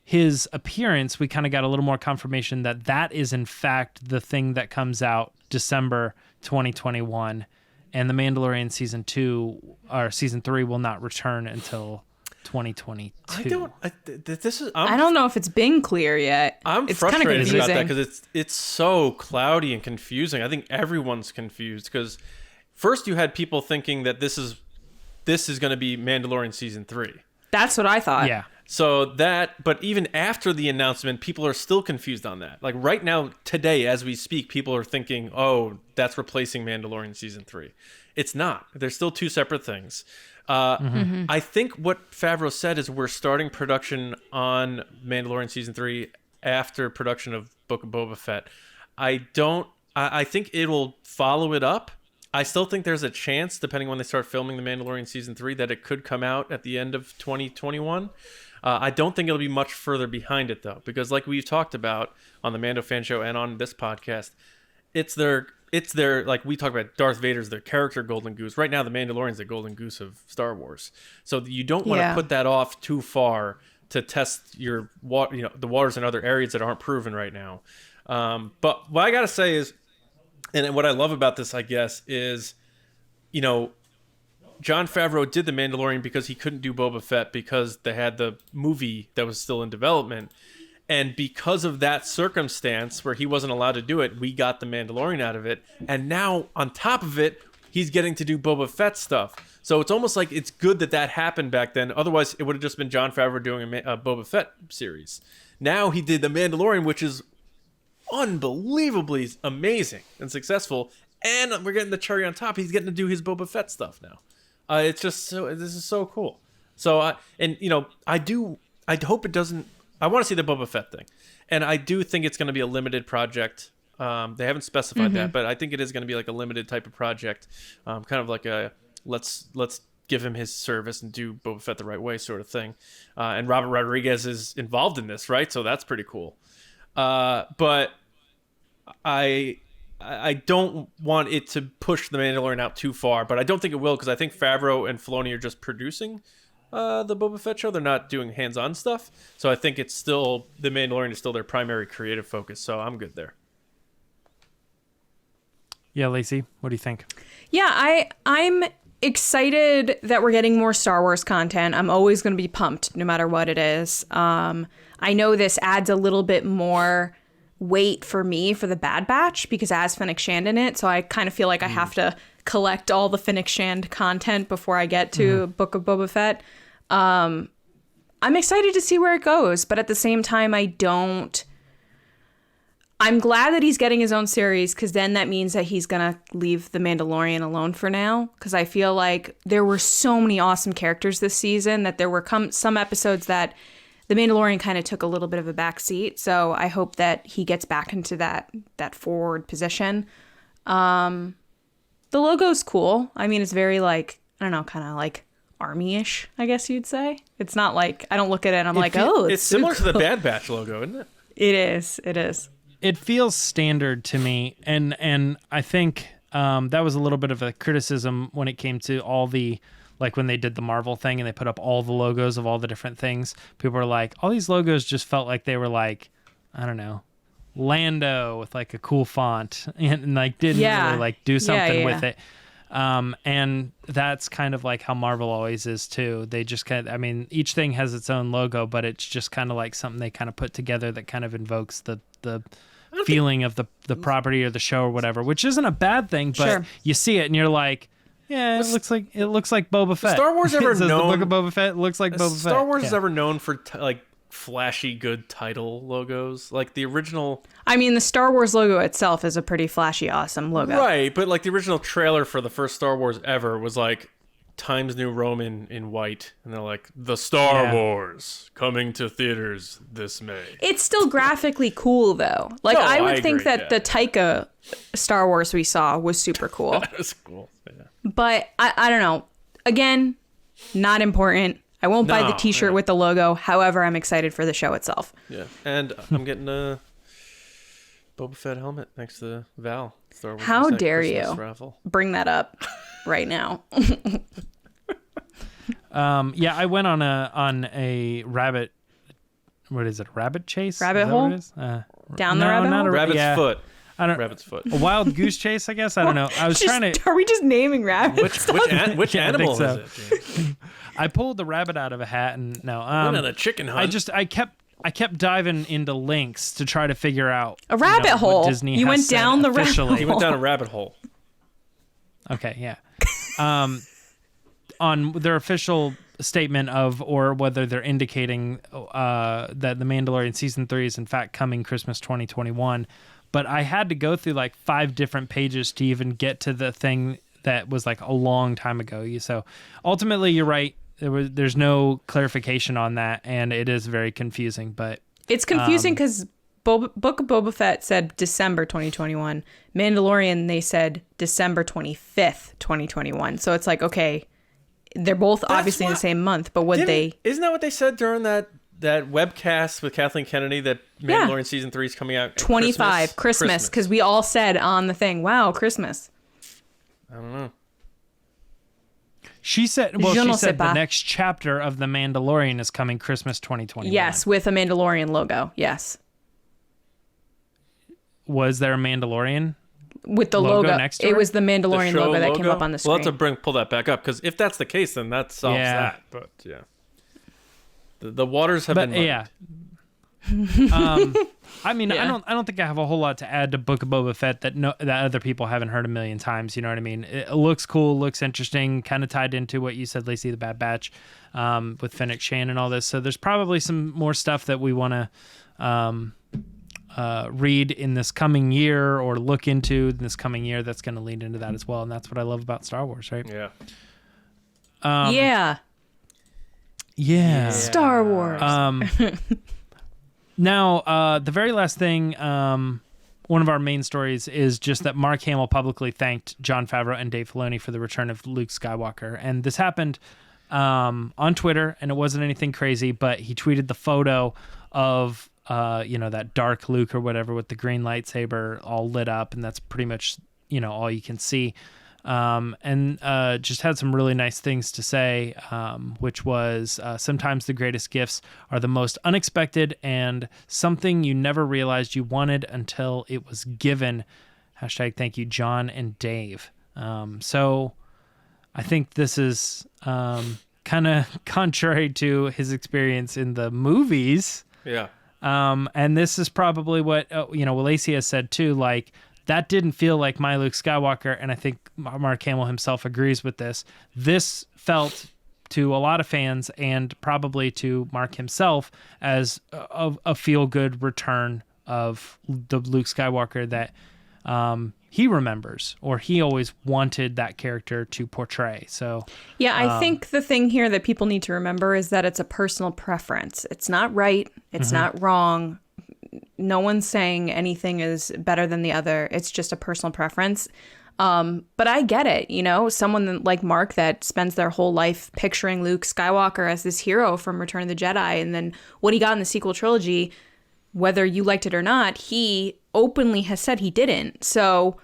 his appearance, we kind of got a little more confirmation that is in fact the thing that comes out December 2021, and The Mandalorian season 3 will not return until 2022. I don't know if it's been clear yet. It's frustrated about that because it's so cloudy and confusing. I think everyone's confused because first you had people thinking that this is going to be Mandalorian season 3. That's what I thought. Yeah. But even after the announcement, people are still confused on that. Like right now, today, as we speak, people are thinking, oh, that's replacing Mandalorian season 3. It's not. They're still two separate things. I think what Favreau said is we're starting production on Mandalorian season 3 after production of Book of Boba Fett. I think it'll follow it up. I still think there's a chance, depending on when they start filming The Mandalorian season 3, that it could come out at the end of 2021. I don't think it'll be much further behind it, though, because like we've talked about on the Mando Fan Show and on this podcast, it's their like we talk about Darth Vader's their character golden goose. Right now, the Mandalorian's the golden goose of Star Wars. So you don't want to put that off too far to test the waters in other areas that aren't proven right now. But what I got to say is, and what I love about this, I guess, is, Jon Favreau did The Mandalorian because he couldn't do Boba Fett because they had the movie that was still in development. And because of that circumstance where he wasn't allowed to do it, we got The Mandalorian out of it. And now, on top of it, he's getting to do Boba Fett stuff. So it's almost like it's good that happened back then. Otherwise, it would have just been Jon Favreau doing a Boba Fett series. Now he did The Mandalorian, which is unbelievably amazing and successful. And we're getting the cherry on top. He's getting to do his Boba Fett stuff now. It's just so, this is so cool. So, I hope it doesn't, I want to see the Boba Fett thing. And I do think it's going to be a limited project. They haven't specified that, but I think it is going to be like a limited type of project. Kind of like a, let's give him his service and do Boba Fett the right way sort of thing. And Robert Rodriguez is involved in this, right? So that's pretty cool. But I don't want it to push The Mandalorian out too far, but I don't think it will, because I think Favreau and Filoni are just producing the Boba Fett show. They're not doing hands-on stuff. So I think it's still, The Mandalorian is still their primary creative focus. So I'm good there. Yeah, Lacey, what do you think? Yeah, I'm excited that we're getting more Star Wars content. I'm always going to be pumped no matter what it is. I know this adds a little bit more weight for me for the Bad Batch because it has Fennec Shand in it. So I kind of feel like I have to collect all the Fennec Shand content before I get to Book of Boba Fett. I'm excited to see where it goes, but at the same time, I'm glad that he's getting his own series, because then that means that he's going to leave The Mandalorian alone for now, because I feel like there were so many awesome characters this season that there were some episodes that The Mandalorian kind of took a little bit of a back seat. So I hope that he gets back into that forward position. The logo's cool. I mean, it's very like, I don't know, kind of like army-ish, I guess you'd say. It's not like, I don't look at it and I'm it's similar to the Bad Batch logo, isn't it? It is. It feels standard to me, and I think that was a little bit of a criticism when it came to all the, like when they did the Marvel thing and they put up all the logos of all the different things. People were like, all these logos just felt like they were like, I don't know, Lando with like a cool font and like didn't really like do something with it. And that's kind of like how Marvel always is too. They just kind of, I mean, each thing has its own logo, but it's just kind of like something they kind of put together that kind of invokes the feeling of the property or the show or whatever, which isn't a bad thing, but you see it and you're like, yeah, it looks like Boba Fett. Star Wars ever known the Book of Boba Fett? It looks like Boba Fett. Star Wars is ever known for like flashy good title logos, like the original. I mean, the Star Wars logo itself is a pretty flashy, awesome logo, right? But like the original trailer for the first Star Wars ever was like Times New Roman in white, and they're like, the Star Wars coming to theaters this May. It's still graphically cool though. Like I would think that the Taika Star Wars we saw was super cool. That was cool. Yeah. But I don't know. Again, not important. I won't buy the t-shirt with the logo. However, I'm excited for the show itself. Yeah. And I'm getting a Boba Fett helmet thanks to Val. Star Wars How dare Christmas you raffle. Bring that up right now. Yeah, I went on a rabbit. What is it? Rabbit chase? Rabbit hole? Down the rabbit hole? Rabbit's foot. Rabbit's foot. A wild goose chase, I guess. I don't know. I was trying to. Are we just naming rabbits? Which animal is it? James? I pulled the rabbit out of a hat, and no. Went on a chicken hunt. I kept diving into links to try to figure out a rabbit hole. Disney you has went down the rabbit hole. He went down a rabbit hole. Okay, yeah. On their official statement of, or whether they're indicating that The Mandalorian Season 3 is in fact coming Christmas 2021. But I had to go through like 5 different pages to even get to the thing that was like a long time ago. So ultimately, you're right. There's no clarification on that, and it is very confusing. But it's confusing because Book of Boba Fett said December 2021. Mandalorian, they said December 25th, 2021. So it's like, okay, they're both obviously in the same month, but isn't that what they said during that webcast with Kathleen Kennedy that Mandalorian Season 3 is coming out 25 Christmas, because we all said on the thing, wow, Christmas. I don't know. She said the next chapter of The Mandalorian is coming Christmas 2021. Yes, with a Mandalorian logo. Yes. Was there a Mandalorian? with the logo logo. next to it her? was the The Mandalorian show logo that came up on the screen. Well, let's pull that back up, because if that's the case, then that solves that. But yeah, the waters have been muddied. Yeah. I mean, Yeah. I don't think I have a whole lot to add to Book of Boba Fett that other people haven't heard a million times. You know what I mean? It looks cool, looks interesting, kind of tied into what you said, Lacey, the Bad Batch, with Fennec Shand and all this. So there's probably some more stuff that we want to read in this coming year or look into in this coming year that's going to lead into that as well. And that's what I love about Star Wars, right? Yeah. Yeah. Star Wars. Now, the very last thing, one of our main stories is just that Mark Hamill publicly thanked Jon Favreau and Dave Filoni for the return of Luke Skywalker. And this happened on Twitter, and it wasn't anything crazy, but he tweeted the photo of, that dark Luke or whatever with the green lightsaber all lit up, and that's pretty much, all you can see. And just had some really nice things to say, which was sometimes the greatest gifts are the most unexpected and something you never realized you wanted until it was given. # thank you, John and Dave. So I think this is kind of contrary to his experience in the movies. Yeah. And this is probably what, Lacey has said too, like, that didn't feel like my Luke Skywalker, and I think Mark Hamill himself agrees with this. This felt to a lot of fans and probably to Mark himself as a feel-good return of the Luke Skywalker that he remembers, or he always wanted that character to portray. So yeah, I think the thing here that people need to remember is that it's a personal preference. It's not right. It's not wrong. No one's saying anything is better than the other. It's just a personal preference. But I get it, someone like Mark that spends their whole life picturing Luke Skywalker as this hero from Return of the Jedi, and then what he got in the sequel trilogy, whether you liked it or not, he openly has said he didn't. So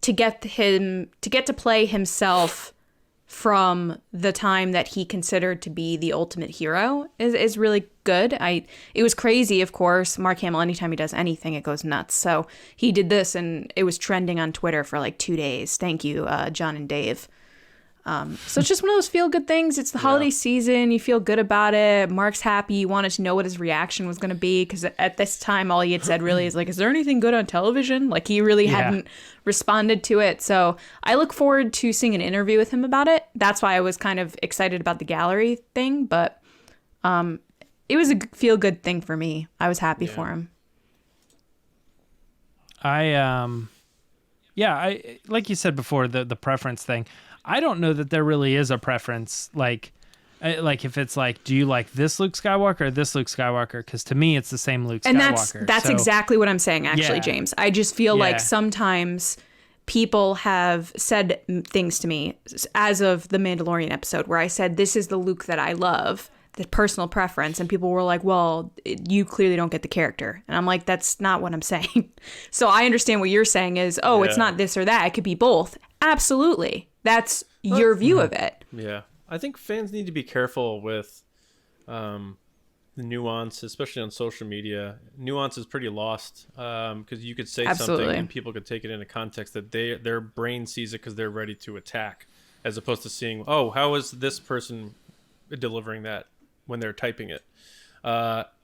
to get to play himself from the time that he considered to be the ultimate hero is really good. It was crazy, of course. Mark Hamill, anytime he does anything, it goes nuts. So he did this, and it was trending on Twitter for like 2 days. Thank you, John and Dave. So it's just one of those feel-good things. It's the holiday season. You feel good about it. Mark's happy. You wanted to know what his reaction was going to be, because at this time, all he had said really is like, is there anything good on television? Like, he really hadn't responded to it. So I look forward to seeing an interview with him about it. That's why I was kind of excited about the gallery thing. But it was a feel-good thing for me. I was happy for him. I like you said before, the preference thing. I don't know that there really is a preference. Like if it's like, do you like this Luke Skywalker or this Luke Skywalker? Because to me, it's the same Luke Skywalker. And that's exactly what I'm saying, actually, James. I just feel like sometimes people have said things to me as of the Mandalorian episode where I said, this is the Luke that I love, the personal preference. And people were like, well, you clearly don't get the character. And I'm like, that's not what I'm saying. So I understand what you're saying is, it's not this or that. It could be both. Absolutely. That's your view of it. Yeah. I think fans need to be careful with the nuance, especially on social media. Nuance is pretty lost because you could say something and people could take it into context that their brain sees it because they're ready to attack, as opposed to seeing, how is this person delivering that when they're typing it.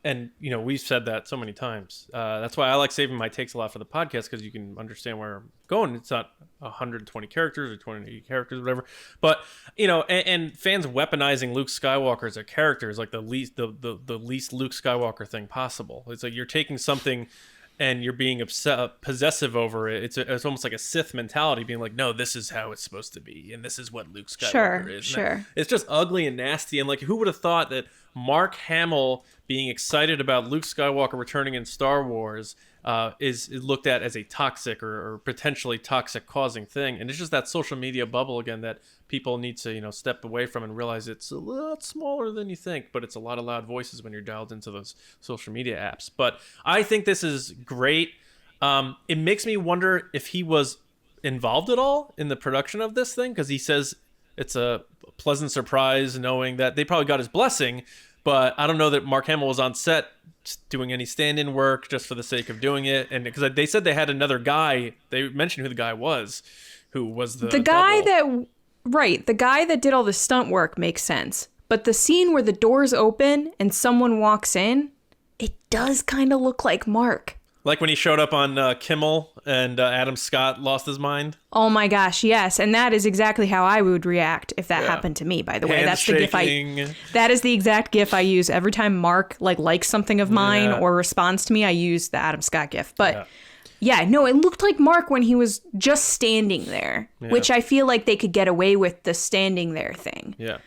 And, we've said that so many times. That's why I like saving my takes a lot for the podcast, because you can understand where I'm going. It's not 120 characters or 20 characters, whatever. But, and fans weaponizing Luke Skywalker as a character is like the least Luke Skywalker thing possible. It's like you're taking something and you're being possessive over it. It's almost like a Sith mentality, being like, no, this is how it's supposed to be, and this is what Luke Skywalker is. Sure. It's just ugly and nasty. And like, who would have thought that Mark Hamill being excited about Luke Skywalker returning in Star Wars is looked at as a toxic or potentially toxic causing thing? And it's just that social media bubble again that people need to step away from and realize it's a lot smaller than you think, but it's a lot of loud voices when you're dialed into those social media apps. But I think this is great. It makes me wonder if he was involved at all in the production of this thing, because he says it's a pleasant surprise knowing that they probably got his blessing, but I don't know that Mark Hamill was on set doing any stand-in work just for the sake of doing it. And because they said they had another guy, they mentioned who the guy was, who was the guy double. the guy that did all the stunt work makes sense. But the scene where the doors open and someone walks in, it does kind of look like Mark. Like when he showed up on Kimmel and Adam Scott lost his mind. Oh my gosh, yes. And that is exactly how I would react if that happened to me, by the way. Hands That's shaking. the GIF that is the exact GIF I use every time Mark likes something of mine or responds to me. I use the Adam Scott GIF. But no, it looked like Mark when he was just standing there, which I feel like they could get away with the standing there thing. Yeah.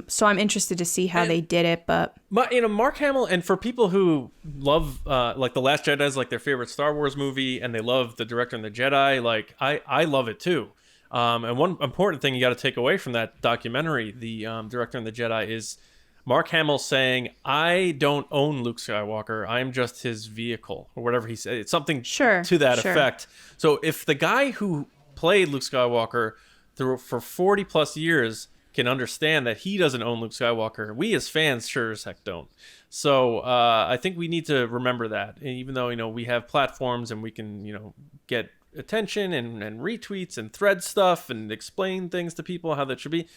So I'm interested to see how they did it, but Mark Hamill, and for people who love like The Last Jedi is like their favorite Star Wars movie, and they love The Director and the Jedi, like I love it too. And one important thing you got to take away from that documentary, The Director and the Jedi, is Mark Hamill saying, "I don't own Luke Skywalker. I'm just his vehicle," or whatever he said. It's something to that effect. So if the guy who played Luke Skywalker for 40 plus years can understand that he doesn't own Luke Skywalker, we as fans sure as heck don't. So I think we need to remember that. And even though we have platforms and we can get attention and retweets and thread stuff and explain things to people how that should be,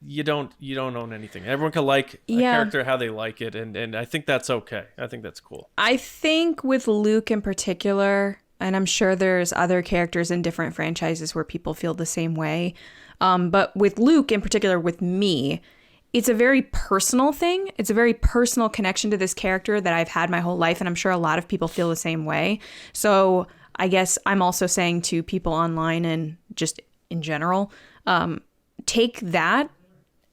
you don't own anything. Everyone can like a character how they like it, and I think that's okay. I think that's cool. I think with Luke in particular, and I'm sure there's other characters in different franchises where people feel the same way, but with Luke in particular, with me, it's a very personal thing. It's a very personal connection to this character that I've had my whole life, and I'm sure a lot of people feel the same way. So I guess I'm also saying to people online and just in general, take that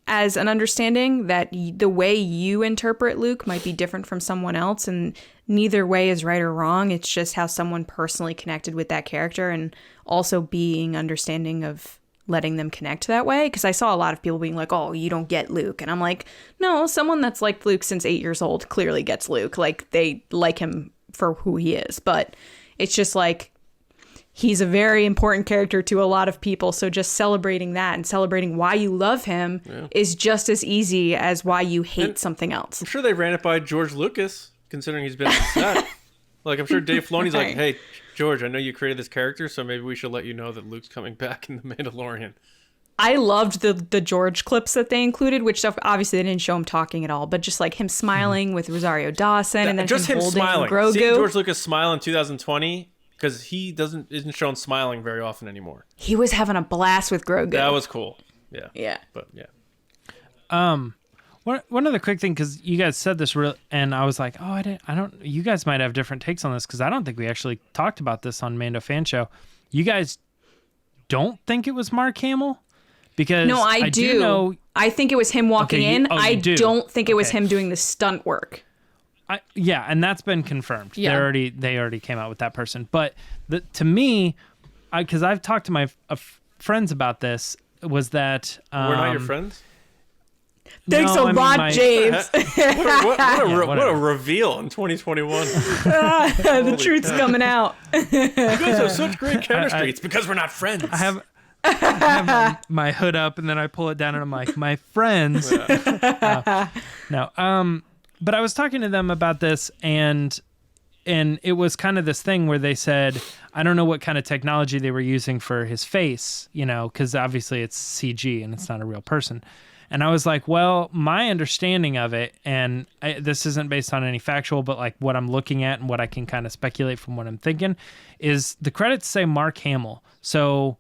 as an understanding that the way you interpret Luke might be different from someone else, and neither way is right or wrong. It's just how someone personally connected with that character, and also being understanding of letting them connect that way. Because I saw a lot of people being like, "Oh, you don't get Luke," and I'm like, no, someone that's liked Luke since 8 years old clearly gets Luke. Like, they like him for who he is, but it's just like, he's a very important character to a lot of people. So just celebrating that and celebrating why you love him is just as easy as why you hate something else. I'm sure they ran it by George Lucas, considering he's been on set. Like, I'm sure Dave Filoni's like, "Hey, George, I know you created this character, so maybe we should let you know that Luke's coming back in The Mandalorian." I loved the George clips that they included, which stuff, obviously they didn't show him talking at all, but just like him smiling with Rosario Dawson, and then just him holding smiling. Grogu. Seeing George Lucas smile in 2020, because he isn't shown smiling very often anymore. He was having a blast with Grogu. That was cool. Yeah. Yeah. But yeah. One other quick thing, because you guys said this and I was like, I don't. You guys might have different takes on this, because I don't think we actually talked about this on Mando Fan Show. You guys don't think it was Mark Hamill? Because no, I do know. I think it was him walking in. I don't think it was him doing the stunt work. And that's been confirmed. Yeah. They already came out with that person. But to me, because I've talked to my friends about this, was that we're not your friends. Thanks a lot, James. What a reveal in 2021. The truth's coming out. You guys have such great chemistry. It's because we're not friends. I have my hood up, and then I pull it down, and I'm like, my friends. No. But I was talking to them about this, and it was kind of this thing where they said, I don't know what kind of technology they were using for his face, because obviously it's CG and it's not a real person. And I was like, well, my understanding of it, and this isn't based on any factual, but like what I'm looking at and what I can kind of speculate from what I'm thinking, is the credits say Mark Hamill. So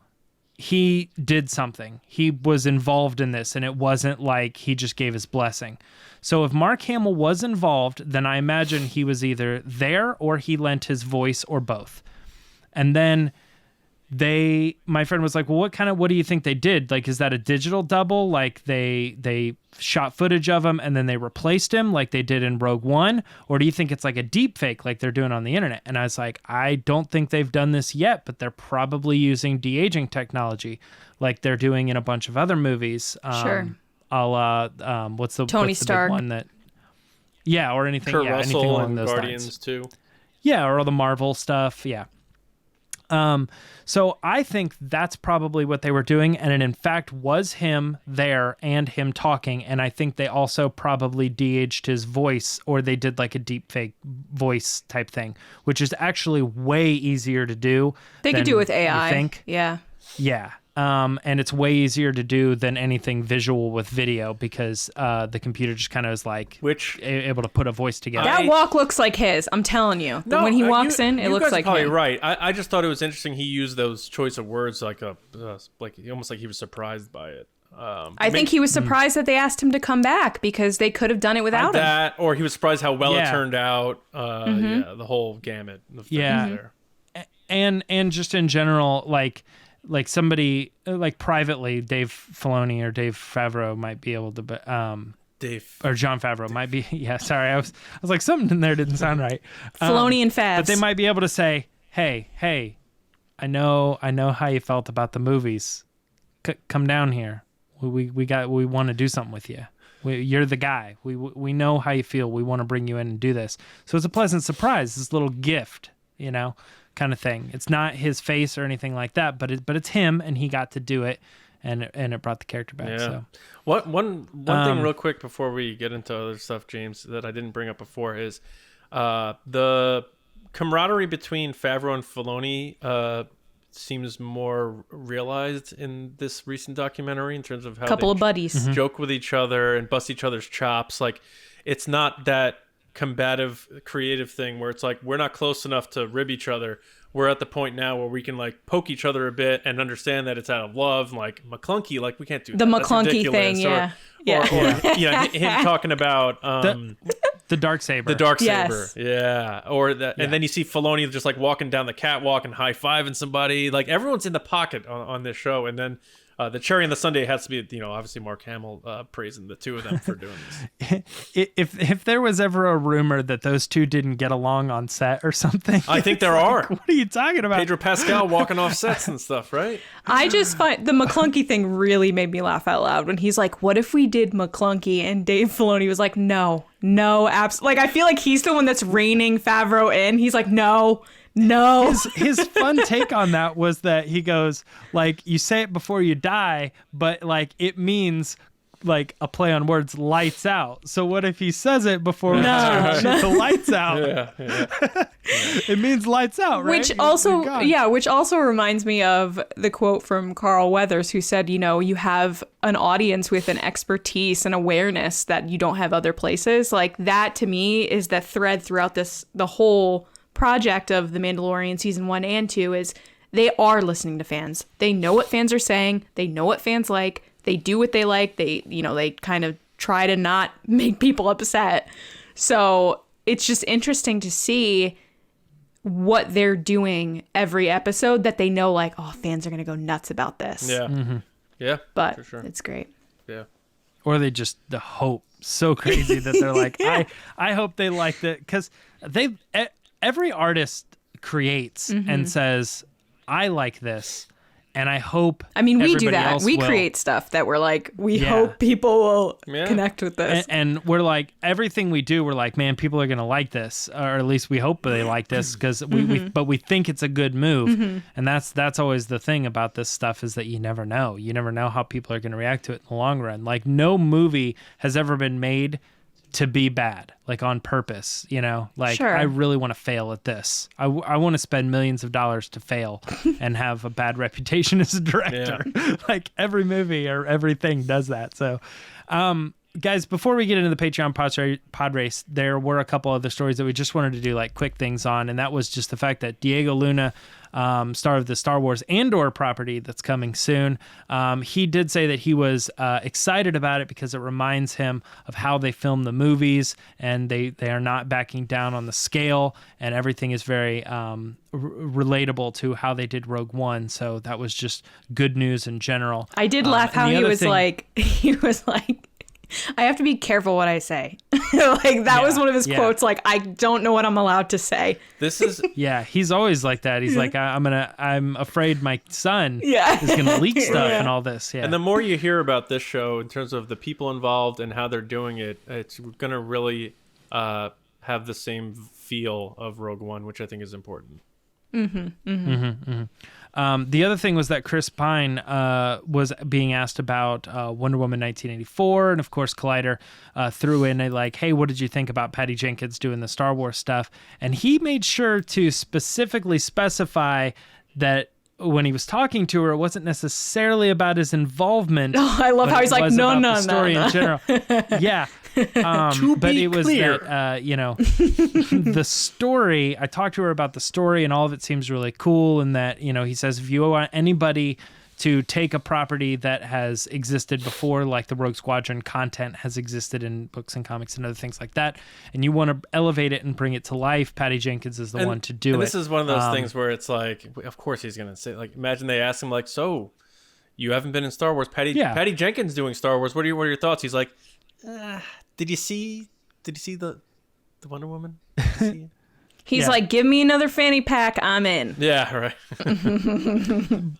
he did something. He was involved in this, and it wasn't like he just gave his blessing. So if Mark Hamill was involved, then I imagine he was either there or he lent his voice, or both. And then my friend was like, well, what do you think they did? Like, is that a digital double? Like they shot footage of him and then they replaced him like they did in Rogue One? Or do you think it's like a deep fake like they're doing on the internet? And I was like, I don't think they've done this yet, but they're probably using de-aging technology like they're doing in a bunch of other movies. Sure. What's the Tony Stark big one that? Yeah, or anything. Kurt Anything Russell along and those Guardians lines too. Yeah, or all the Marvel stuff. Yeah. So I think that's probably what they were doing, and it in fact was him there and him talking, and I think they also probably de-aged his voice, or they did like a deep fake voice type thing, which is actually way easier to do. They could do it with AI. You think. Yeah. Yeah. And it's way easier to do than anything visual with video, because the computer just kind of is like able to put a voice together. That walk looks like his. I'm telling you. No, when he walks in, it you looks guys are like probably him. right. I just thought it was interesting. He used those choice of words like almost like he was surprised by it. I think he was surprised that they asked him to come back, because they could have done it without him. That, or he was surprised how well it turned out. Yeah, the whole gamut of things there. And just in general, like somebody like privately, Dave Filoni or Dave Favreau might be able to, or John Favreau might be. Yeah, sorry, I was like, something in there didn't sound right. Filoni and Favs. But they might be able to say, hey, I know how you felt about the movies. Come down here. We want to do something with you. You're the guy. We know how you feel. We want to bring you in and do this. So it's a pleasant surprise. This little gift, kind of thing. It's not his face or anything like that, but it's him, and he got to do it, and it brought the character back. Yeah. So One thing real quick before we get into other stuff, James, that I didn't bring up before is the camaraderie between Favreau and Filoni seems more realized in this recent documentary in terms of how couple of buddies joke with each other and bust each other's chops. Like, it's not that combative creative thing where it's like we're not close enough to rib each other. We're at the point now where we can like poke each other a bit and understand that it's out of love. Like McClunky, like we can't do the that. McClunky thing. Or him talking about the dark saber. The dark saber. Yes. Yeah. Or that, and then you see Filoni just like walking down the catwalk and high-fiving somebody. Like, everyone's in the pocket on this show. And then the cherry on the sundae has to be, obviously Mark Hamill praising the two of them for doing this. If there was ever a rumor that those two didn't get along on set or something, I think there are. What are you talking about? Pedro Pascal walking off sets and stuff, right? I just find the McClunky thing really made me laugh out loud when he's like, what if we did McClunky? And Dave Filoni was like, no, absolutely. Like, I feel like he's the one that's reining Favreau in. He's like, no. His fun take on that was that he goes, like, you say it before you die, but like it means like a play on words, lights out. So what if he says it before shoot the lights out? Yeah. It means lights out, right? Which also reminds me of the quote from Carl Weathers, who said, you have an audience with an expertise and awareness that you don't have other places. Like, that to me is the thread throughout the whole project of The Mandalorian season 1 and 2 is they are listening to fans. They know what fans are saying. They know what fans like. They do what they like. They kind of try to not make people upset. So it's just interesting to see what they're doing every episode that they know, like, oh, fans are going to go nuts about this. Yeah. Mm-hmm. Yeah. But for sure. It's great. Yeah. Or they just, the hope so crazy that they're like, I hope they liked it, because every artist creates and says, I like this, and I hope we do that. We will. create stuff that we're like, we hope people will connect with this. And we're like, everything we do, we're like, man, people are going to like this, or at least we hope they like this, because we think it's a good move. And that's always the thing about this stuff, is that you never know. You never know how people are going to react to it in the long run. Like, no movie has ever been made to be bad, like on purpose, like, sure. I really want to fail at this. I want to spend millions of dollars to fail and have a bad reputation as a director. Yeah. Like, every movie or everything does that. So, guys, before we get into the Patreon pod race, there were a couple other stories that we just wanted to do like quick things on. And that was just the fact that Diego Luna, star of the Star Wars Andor property that's coming soon, he did say that he was excited about it because it reminds him of how they film the movies, and they are not backing down on the scale, and everything is very relatable to how they did Rogue One. So that was just good news in general. I did laugh how he was like, I have to be careful what I say. Like, that was one of his quotes. Like, I don't know what I'm allowed to say. This is he's always like that. He's like, I'm afraid my son is gonna leak stuff and all this. Yeah. And the more you hear about this show in terms of the people involved and how they're doing it, it's gonna really have the same feel of Rogue One, which I think is important. The other thing was that Chris Pine was being asked about Wonder Woman 1984, and of course Collider threw in a like, hey, what did you think about Patty Jenkins doing the Star Wars stuff? And he made sure to specifically specify that when he was talking to her, it wasn't necessarily about his involvement. Oh, I love how he's like, no, the story in general. Yeah. But it was clear. that, the story, I talked to her about the story and all of it seems really cool. And that, he says, if you want anybody to take a property that has existed before, like the Rogue Squadron content has existed in books and comics and other things like that, and you want to elevate it and bring it to life, Patty Jenkins is the one to do it. This is one of those things where it's like, of course he's going to say, like, imagine they ask him, like, so you haven't been in Star Wars. Patty Jenkins doing Star Wars. What are your thoughts? He's like, did you see the Wonder Woman? Did you see it? He's like, give me another fanny pack, I'm in. Yeah, right.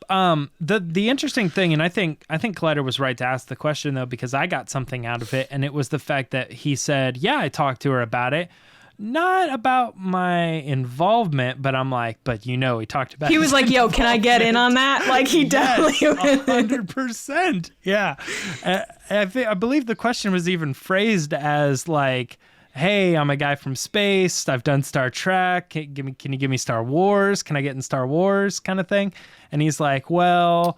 The interesting thing, and I think Collider was right to ask the question though, because I got something out of it, and it was the fact that he said, yeah, I talked to her about it. Not about my involvement, but I'm like, but he talked about it. He was like, yo, can I get in on that? Like, he definitely 100%. Yeah. I believe the question was even phrased as like, hey, I'm a guy from space. I've done Star Trek. Can you give me Star Wars? Can I get in Star Wars kind of thing? And he's like, well,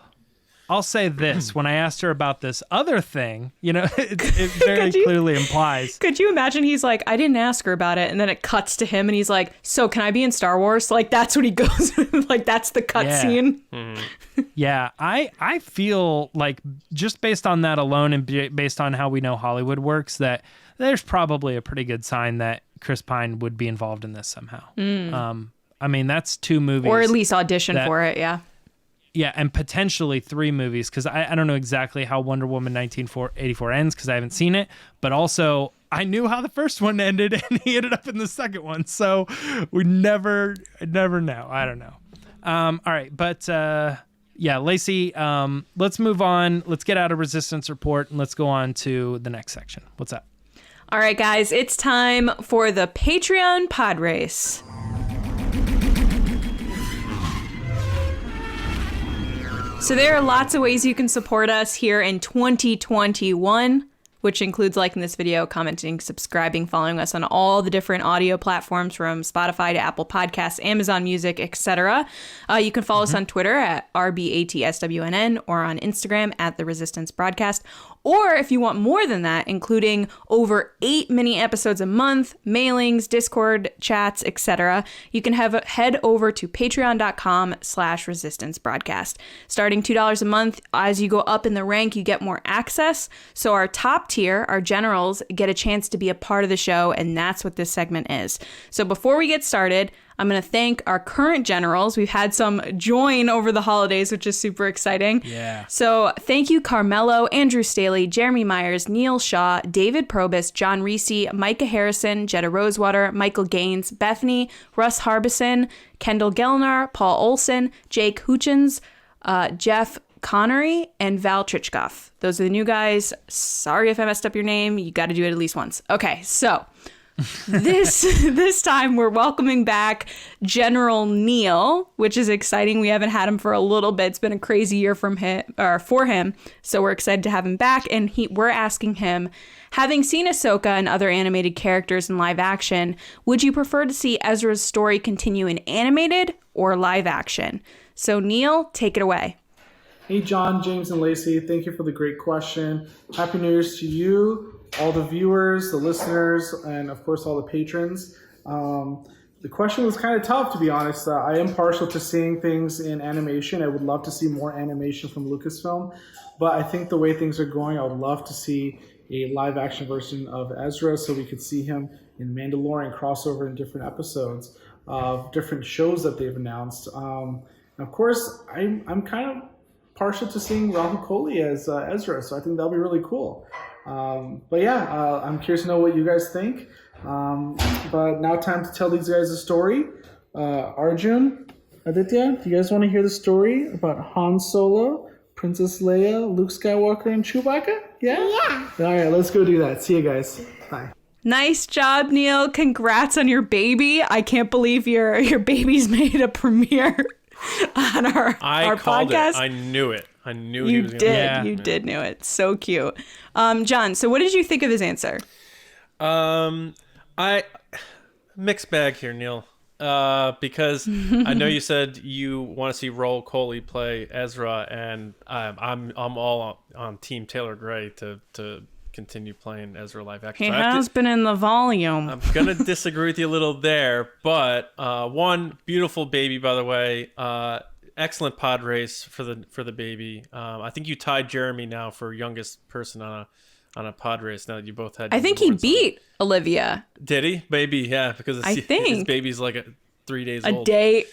I'll say this. When I asked her about this other thing, it very clearly implies. Could you imagine he's like, I didn't ask her about it. And then it cuts to him and he's like, so can I be in Star Wars? Like, that's what he goes with. Like, that's the cut scene. Yeah, I feel like just based on that alone and based on how we know Hollywood works, that there's probably a pretty good sign that Chris Pine would be involved in this somehow. I mean, that's 2 movies. Or at least audition for it, yeah. Yeah, and potentially 3 movies, because I don't know exactly how Wonder Woman 1984 ends, because I haven't seen it, but also I knew how the first one ended, and he ended up in the second one, so we never know. I don't know. All right, but Lacey, let's move on. Let's get out of Resistance Report, and let's go on to the next section. What's up? All right, guys, it's time for the Patreon pod race. So there are lots of ways you can support us here in 2021, which includes liking this video, commenting, subscribing, following us on all the different audio platforms from Spotify to Apple Podcasts, Amazon Music, etc. You can follow us on Twitter at RBATSWNN or on Instagram at The Resistance Broadcast. Or if you want more than that, including over 8 mini episodes a month, mailings, Discord chats, etc., you can head over to patreon.com/resistance broadcast. Starting $2 a month, as you go up in the rank, you get more access. So our top tier, our generals, get a chance to be a part of the show, and that's what this segment is. So before we get started, I'm going to thank our current generals. We've had some join over the holidays, which is super exciting. Yeah. So thank you, Carmelo, Andrew Staley, Jeremy Myers, Neil Shaw, David Probus, John Reese, Micah Harrison, Jetta Rosewater, Michael Gaines, Bethany, Russ Harbison, Kendall Gelnar, Paul Olson, Jake Hutchins, Jeff Connery, and Val Trichkoff. Those are the new guys. Sorry if I messed up your name. You got to do it at least once. Okay, so this time we're welcoming back General NEEL, which is exciting. We haven't had him for a little bit. It's been a crazy year for him, so we're excited to have him back. And we're asking him, having seen Ahsoka and other animated characters in live action, would you prefer to see Ezra's story continue in animated or live action? So NEEL, take it away. Hey John, James, and Lacey, thank you for the great question. Happy New Year's to you, all the viewers, the listeners, and of course all the patrons. The question was kind of tough, to be honest. I am partial to seeing things in animation. I would love to see more animation from Lucasfilm, but I think the way things are going, I would love to see a live action version of Ezra so we could see him in Mandalorian crossover in different episodes of different shows that they've announced. And of course, I'm kind of partial to seeing Rahul Kohli as Ezra, so I think that'll be really cool. But yeah, I'm curious to know what you guys think. But now time to tell these guys a story. Arjun, Aditya, do you guys want to hear the story about Han Solo, Princess Leia, Luke Skywalker, and Chewbacca? Yeah? Yeah. All right, let's go do that. See you guys. Bye. Nice job, Neil. Congrats on your baby. I can't believe your baby's made a premiere on our called podcast. It. I knew it. I knew he You was going did. to. Yeah. You did know it. So cute. John, so what did you think of his answer? I mixed bag here, Neil. Because I know you said you want to see Roll Coley play Ezra, and I'm all on Team Taylor Gray to continue playing Ezra live action. He So I have has been in the volume. I'm gonna disagree with you a little there, but one beautiful baby, by the way. Excellent pod race for the baby. I think you tied Jeremy now for youngest person on a pod race. Now that you both had, I think he beat Olivia. Did he? Baby, yeah, because I his think. baby's like 3 days A old. day.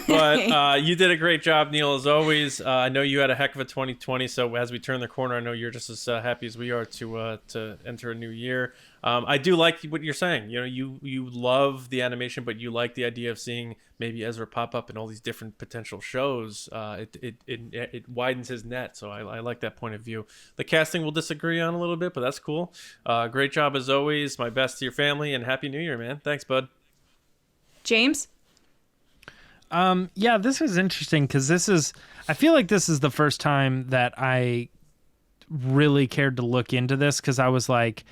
But you did a great job, Neil, as always. I know you had a heck of a 2020. So as we turn the corner, I know you're just as happy as we are to enter a new year. I do like what you're saying. You know, you love the animation, but you like the idea of seeing maybe Ezra pop up in all these different potential shows. It widens his net. So I like that point of view. The casting we'll disagree on a little bit, but that's cool. Great job as always. My best to your family, and Happy New Year, man. Thanks, bud. James? Yeah, this is interesting because I feel like this is the first time that I really cared to look into this, because I was like,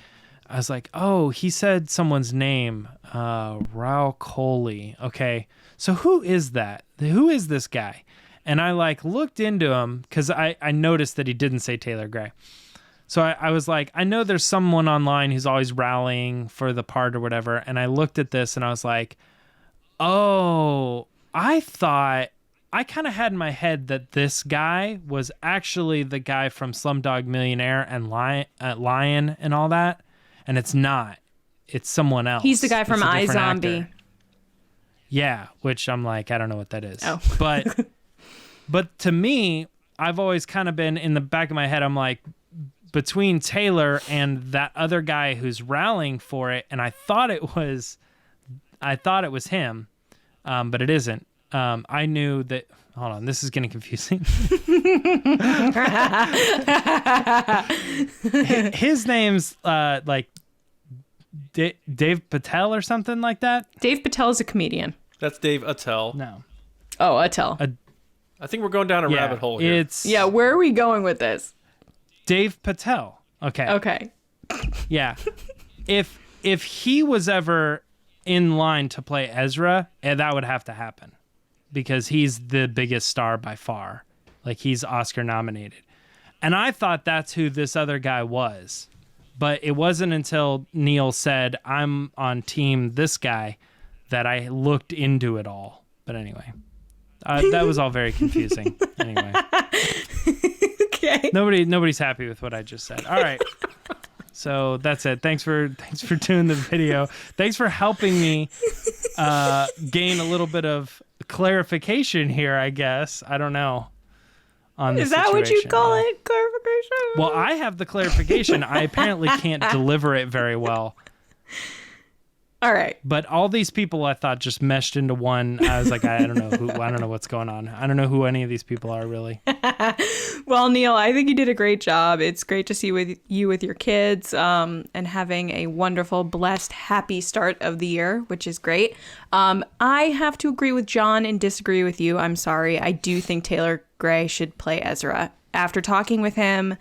oh, he said someone's name, Rao Coley. Okay, so who is that? Who is this guy? And I looked into him because I noticed that he didn't say Taylor Gray. So I was like, I know there's someone online who's always rallying for the part or whatever. And I looked at this and I was like, oh, I kind of had in my head that this guy was actually the guy from Slumdog Millionaire and Lion and all that. And it's not. It's someone else. He's the guy from It's a different iZombie. actor. Yeah, which I'm like, I don't know what that is. Oh. But to me, I've always kind of been in the back of my head, I'm like, between Taylor and that other guy who's rallying for it, and I thought it was him, but it isn't. I knew that. Hold on, this is getting confusing. His name's Dave Patel or something like that. Dave Patel is a comedian. That's Dave Attell. No, Oh, Attell. I think we're going down a rabbit hole here. It's Yeah, where are we going with this? Dave Patel. Okay. Okay. Yeah. If he was ever in line to play Ezra, that would have to happen, because he's the biggest star by far. Like, he's Oscar nominated. And I thought that's who this other guy was. But it wasn't until Neil said, I'm on team this guy, that I looked into it all. But anyway, that was all very confusing. Anyway. Okay. Nobody's happy with what I just said. All right. So that's it. Thanks for doing the video. Thanks for helping me gain a little bit of clarification here, I guess. I don't know. Is that what you situation. call it? Clarification? Well, I have the clarification. I apparently can't deliver it very well. All right. But all these people I thought just meshed into one. I was like, I don't know what's going on. I don't know who any of these people are, really. Well, Neil, I think you did a great job. It's great to see you with your kids and having a wonderful, blessed, happy start of the year, which is great. I have to agree with John and disagree with you. I'm sorry. I do think Taylor Gray should play Ezra. After talking with him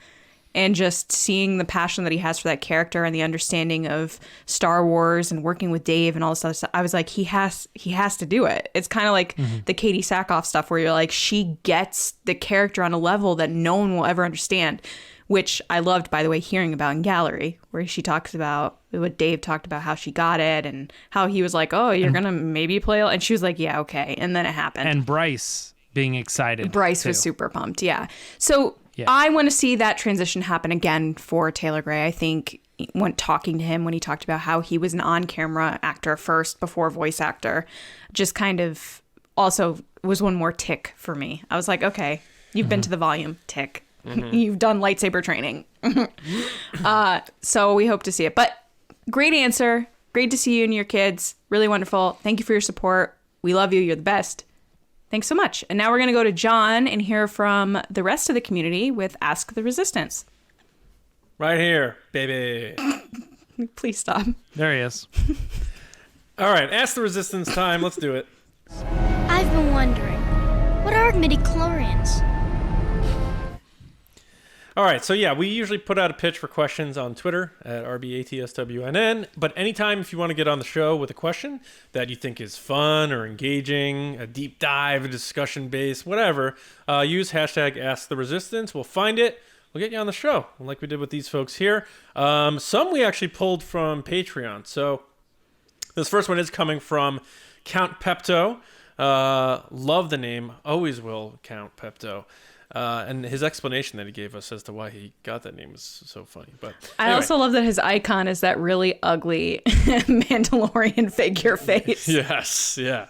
and just seeing the passion that he has for that character and the understanding of Star Wars and working with Dave and all this other stuff, I was like, he has to do it. It's kind of like the Katie Sackhoff stuff where you're like, she gets the character on a level that no one will ever understand, which I loved, by the way, hearing about in Gallery, where she talks about what Dave talked about, how she got it and how he was like, oh, you're going to maybe play. And she was like, yeah, okay. And then it happened. And Bryce being excited. Bryce too. was super pumped. Yeah. So I want to see that transition happen again for Taylor Gray. I think when talking to him, when he talked about how he was an on-camera actor first before voice actor, just kind of also was one more tick for me. I was like, okay, you've been to the volume, tick. You've done lightsaber training. So we hope to see it. But great answer. Great to see you and your kids. Really wonderful. Thank you for your support. We love you. You're the best. Thanks so much. And now we're going to go to John and hear from the rest of the community with Ask the Resistance. Right here, baby. Please stop. There he is. All right, Ask the Resistance time. Let's do it. I've been wondering, what are midichlorians? All right, so yeah, we usually put out a pitch for questions on Twitter at RBATSWNN, but anytime if you want to get on the show with a question that you think is fun or engaging, a deep dive, a discussion base, whatever, use hashtag AskTheResistance. We'll find it. We'll get you on the show, like we did with these folks here. Some we actually pulled from Patreon. So this first one is coming from Count Pepto. Love the name. Always will, Count Pepto. And his explanation that he gave us as to why he got that name was so funny. But I also love that his icon is that really ugly Mandalorian figure face. Yes, yeah.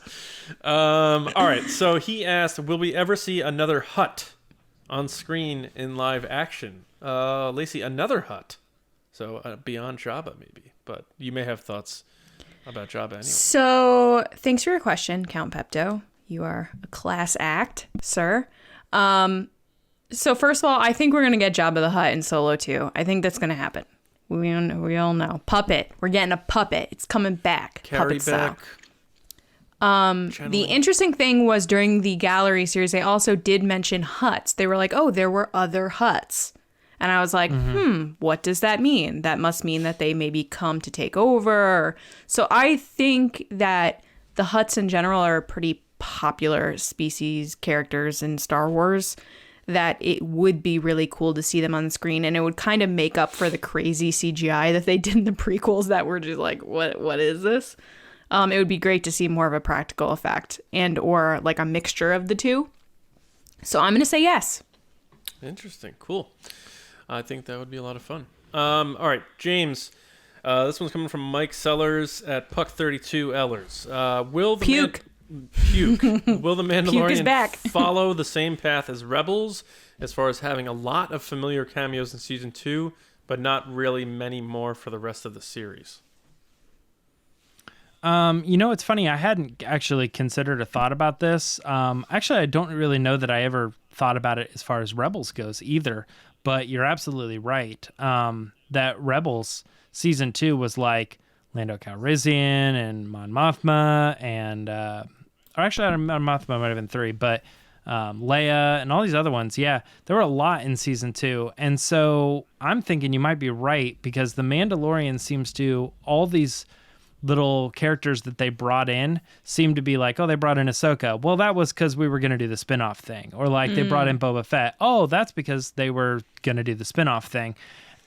All right, so he asked, will we ever see another Hutt on screen in live action? Lacey, another Hutt. So beyond Jabba, maybe. But you may have thoughts about Jabba anyway. So thanks for your question, Count Pepto. You are a class act, sir. So first of all, I think we're going to get Jabba the Hutt in Solo too. I think that's going to happen. We all know. Puppet. We're getting a puppet. It's coming back. Carry puppet back. Style. The interesting thing was during the gallery series, they also did mention Hutts. They were like, oh, there were other Hutts. And I was like, what does that mean? That must mean that they maybe come to take over. So I think that the Hutts in general are pretty popular species characters in Star Wars, that it would be really cool to see them on the screen, and it would kind of make up for the crazy CGI that they did in the prequels that were just like, what is this? It would be great to see more of a practical effect and or like a mixture of the two. So I'm going to say yes. Interesting. Cool. I think that would be a lot of fun. All right, James. This one's coming from Mike Sellers at Puck32 Ellers. Will the Puke. Will the Puke is back. Mandalorian follow the same path as Rebels as far as having a lot of familiar cameos in season 2, but not really many more for the rest of the series? It's funny. I hadn't actually considered or thought about this. Actually, I don't really know that I ever thought about it as far as Rebels goes either. But you're absolutely right. That Rebels season 2 was like Lando Calrissian and Mon Mothma and or actually Mon Mothma might have been 3, but Leia and all these other ones. Yeah, there were a lot in season 2. And so I'm thinking you might be right, because the Mandalorian seems to, all these little characters that they brought in seem to be like, oh, they brought in Ahsoka. Well, that was because we were going to do the spinoff thing. Or like they brought in Boba Fett. Oh, that's because they were going to do the spinoff thing.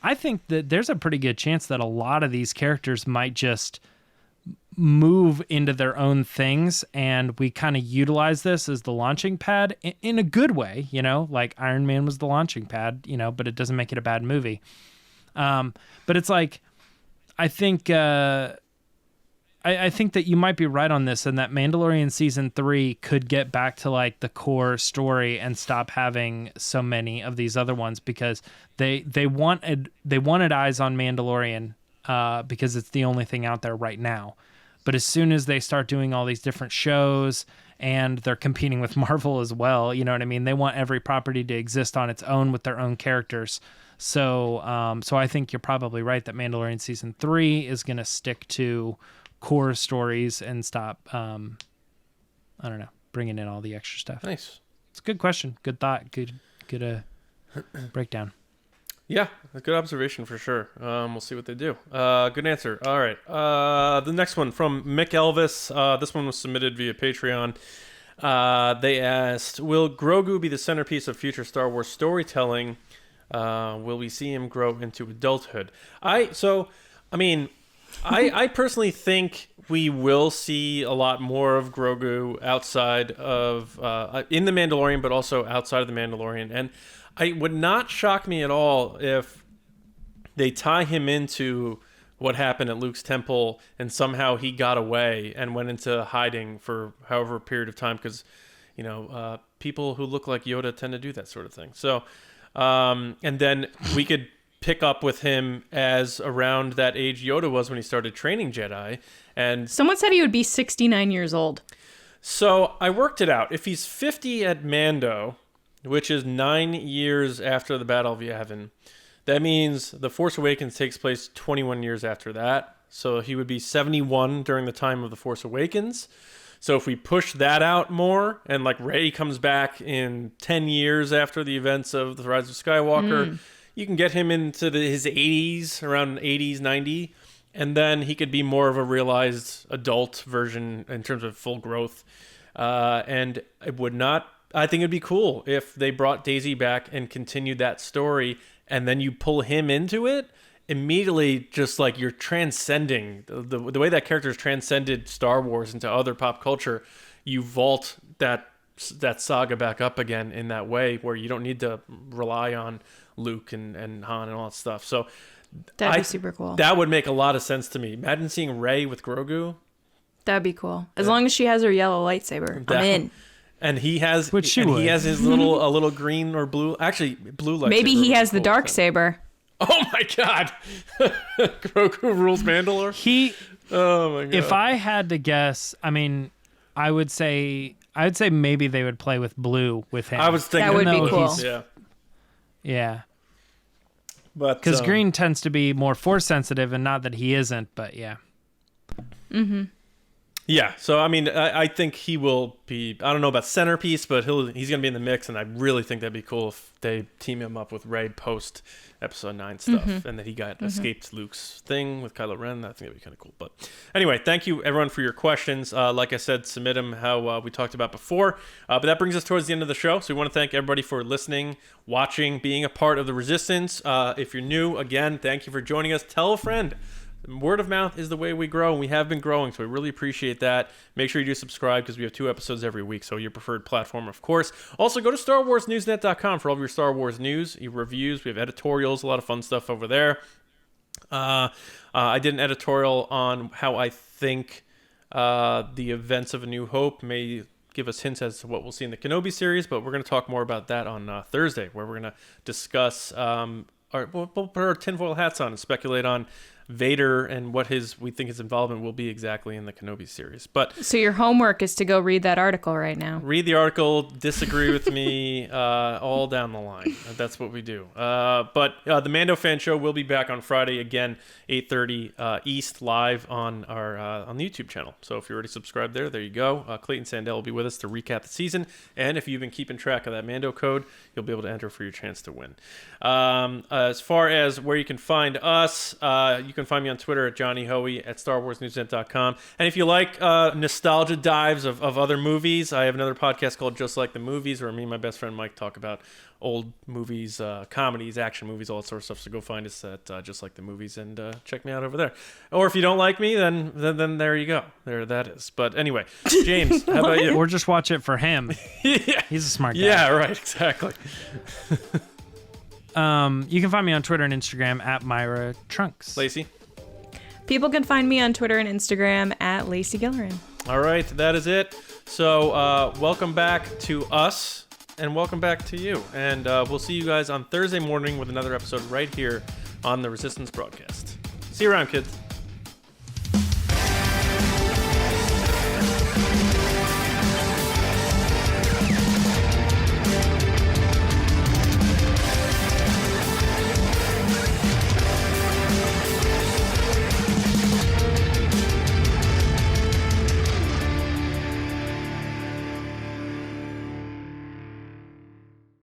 I think that there's a pretty good chance that a lot of these characters might just move into their own things, and we kind of utilize this as the launching pad in a good way, like Iron Man was the launching pad, but it doesn't make it a bad movie. But it's like, I think I think that you might be right on this, and that Mandalorian season 3 could get back to like the core story and stop having so many of these other ones, because they wanted eyes on Mandalorian because it's the only thing out there right now. But as soon as they start doing all these different shows and they're competing with Marvel as well, you know what I mean? They want every property to exist on its own with their own characters. So I think you're probably right that Mandalorian season 3 is going to stick to core stories and stop, bringing in all the extra stuff. Nice. It's a good question. Good thought. Good breakdown. Yeah, a good observation for sure. We'll see what they do. Good answer. All right. The next one from Mick Elvis. This one was submitted via Patreon. They asked, will Grogu be the centerpiece of future Star Wars storytelling? Will we see him grow into adulthood? I personally think we will see a lot more of Grogu outside of in The Mandalorian, but also outside of The Mandalorian. And it would not shock me at all if they tie him into what happened at Luke's temple and somehow he got away and went into hiding for however period of time, because, people who look like Yoda tend to do that sort of thing. So, and then we could pick up with him as around that age Yoda was when he started training Jedi. And someone said he would be 69 years old. So I worked it out. If he's 50 at Mando, which is 9 years after the Battle of Yavin, That means The Force Awakens takes place 21 years after that. So he would be 71 during the time of The Force Awakens. So if we push that out more, and like Rey comes back in 10 years after the events of The Rise of Skywalker, you can get him into his 80s, around 80s, 90, and then he could be more of a realized adult version in terms of full growth. And it would not, I think it'd be cool if they brought Daisy back and continued that story, and then you pull him into it. Immediately, just like you're transcending the way that character has transcended Star Wars into other pop culture, you vault that saga back up again in that way where you don't need to rely on Luke and Han and all that stuff. So That'd be super cool. That would make a lot of sense to me. Imagine seeing Rey with Grogu. That'd be cool. As long as she has her yellow lightsaber, I'm in. And he has, he has his little green or blue, actually blue lightsaber. Maybe he has the dark saber. Oh my God! Grogu rules Mandalore. Oh my God! If I had to guess, I mean, I would say maybe they would play with blue with him. I was thinking that would be cool. Yeah. But because green tends to be more force sensitive, and not that he isn't, but yeah. Mm-hmm. Yeah, so I mean, I think he will be. I don't know about centerpiece, but he's going to be in the mix, and I really think that'd be cool if they team him up with Rey post Episode 9 stuff, and that he escaped Luke's thing with Kylo Ren. I think that'd be kind of cool. But anyway, thank you everyone for your questions. Like I said, submit them how we talked about before. But that brings us towards the end of the show. So we want to thank everybody for listening, watching, being a part of the Resistance. If you're new, again, thank you for joining us. Tell a friend. Word of mouth is the way we grow, and we have been growing, so we really appreciate that. Make sure you do subscribe because we have 2 episodes every week, so your preferred platform, of course. Also, go to StarWarsNewsNet.com for all of your Star Wars news, your reviews. We have editorials, a lot of fun stuff over there. I did an editorial on how I think the events of A New Hope may give us hints as to what we'll see in the Kenobi series, but we're going to talk more about that on Thursday, where we're going to discuss, we'll put our tinfoil hats on and speculate on Vader and what we think his involvement will be exactly in the Kenobi series. But so your homework is to go read that article right now. Read the article, disagree with me, all down the line. That's what we do. But the Mando Fan Show will be back on Friday again, 8:30 East, live on our on the YouTube channel. So if you're already subscribed there you go. Clayton Sandell will be with us to recap the season, and if you've been keeping track of that Mando code, you'll be able to enter for your chance to win. As far as where you can find us, you can find me on Twitter at Johnny Hoey, at StarWarsNewsNet.com. And if you like nostalgia dives of other movies, I have another podcast called Just Like the Movies, where me and my best friend Mike talk about old movies, comedies, action movies, all that sort of stuff. So go find us at Just Like the Movies and check me out over there. Or if you don't like me, then there you go. There that is. But anyway, James, how about you? Or just watch it for him. Yeah. He's a smart guy. Yeah, right, exactly. You can find me on Twitter and Instagram at Myra Trunks. Lacey? People can find me on Twitter and Instagram at Lacey Gillerin. All right, that is it. So welcome back to us, and welcome back to you. And we'll see you guys on Thursday morning with another episode right here on the Resistance broadcast. See you around, kids.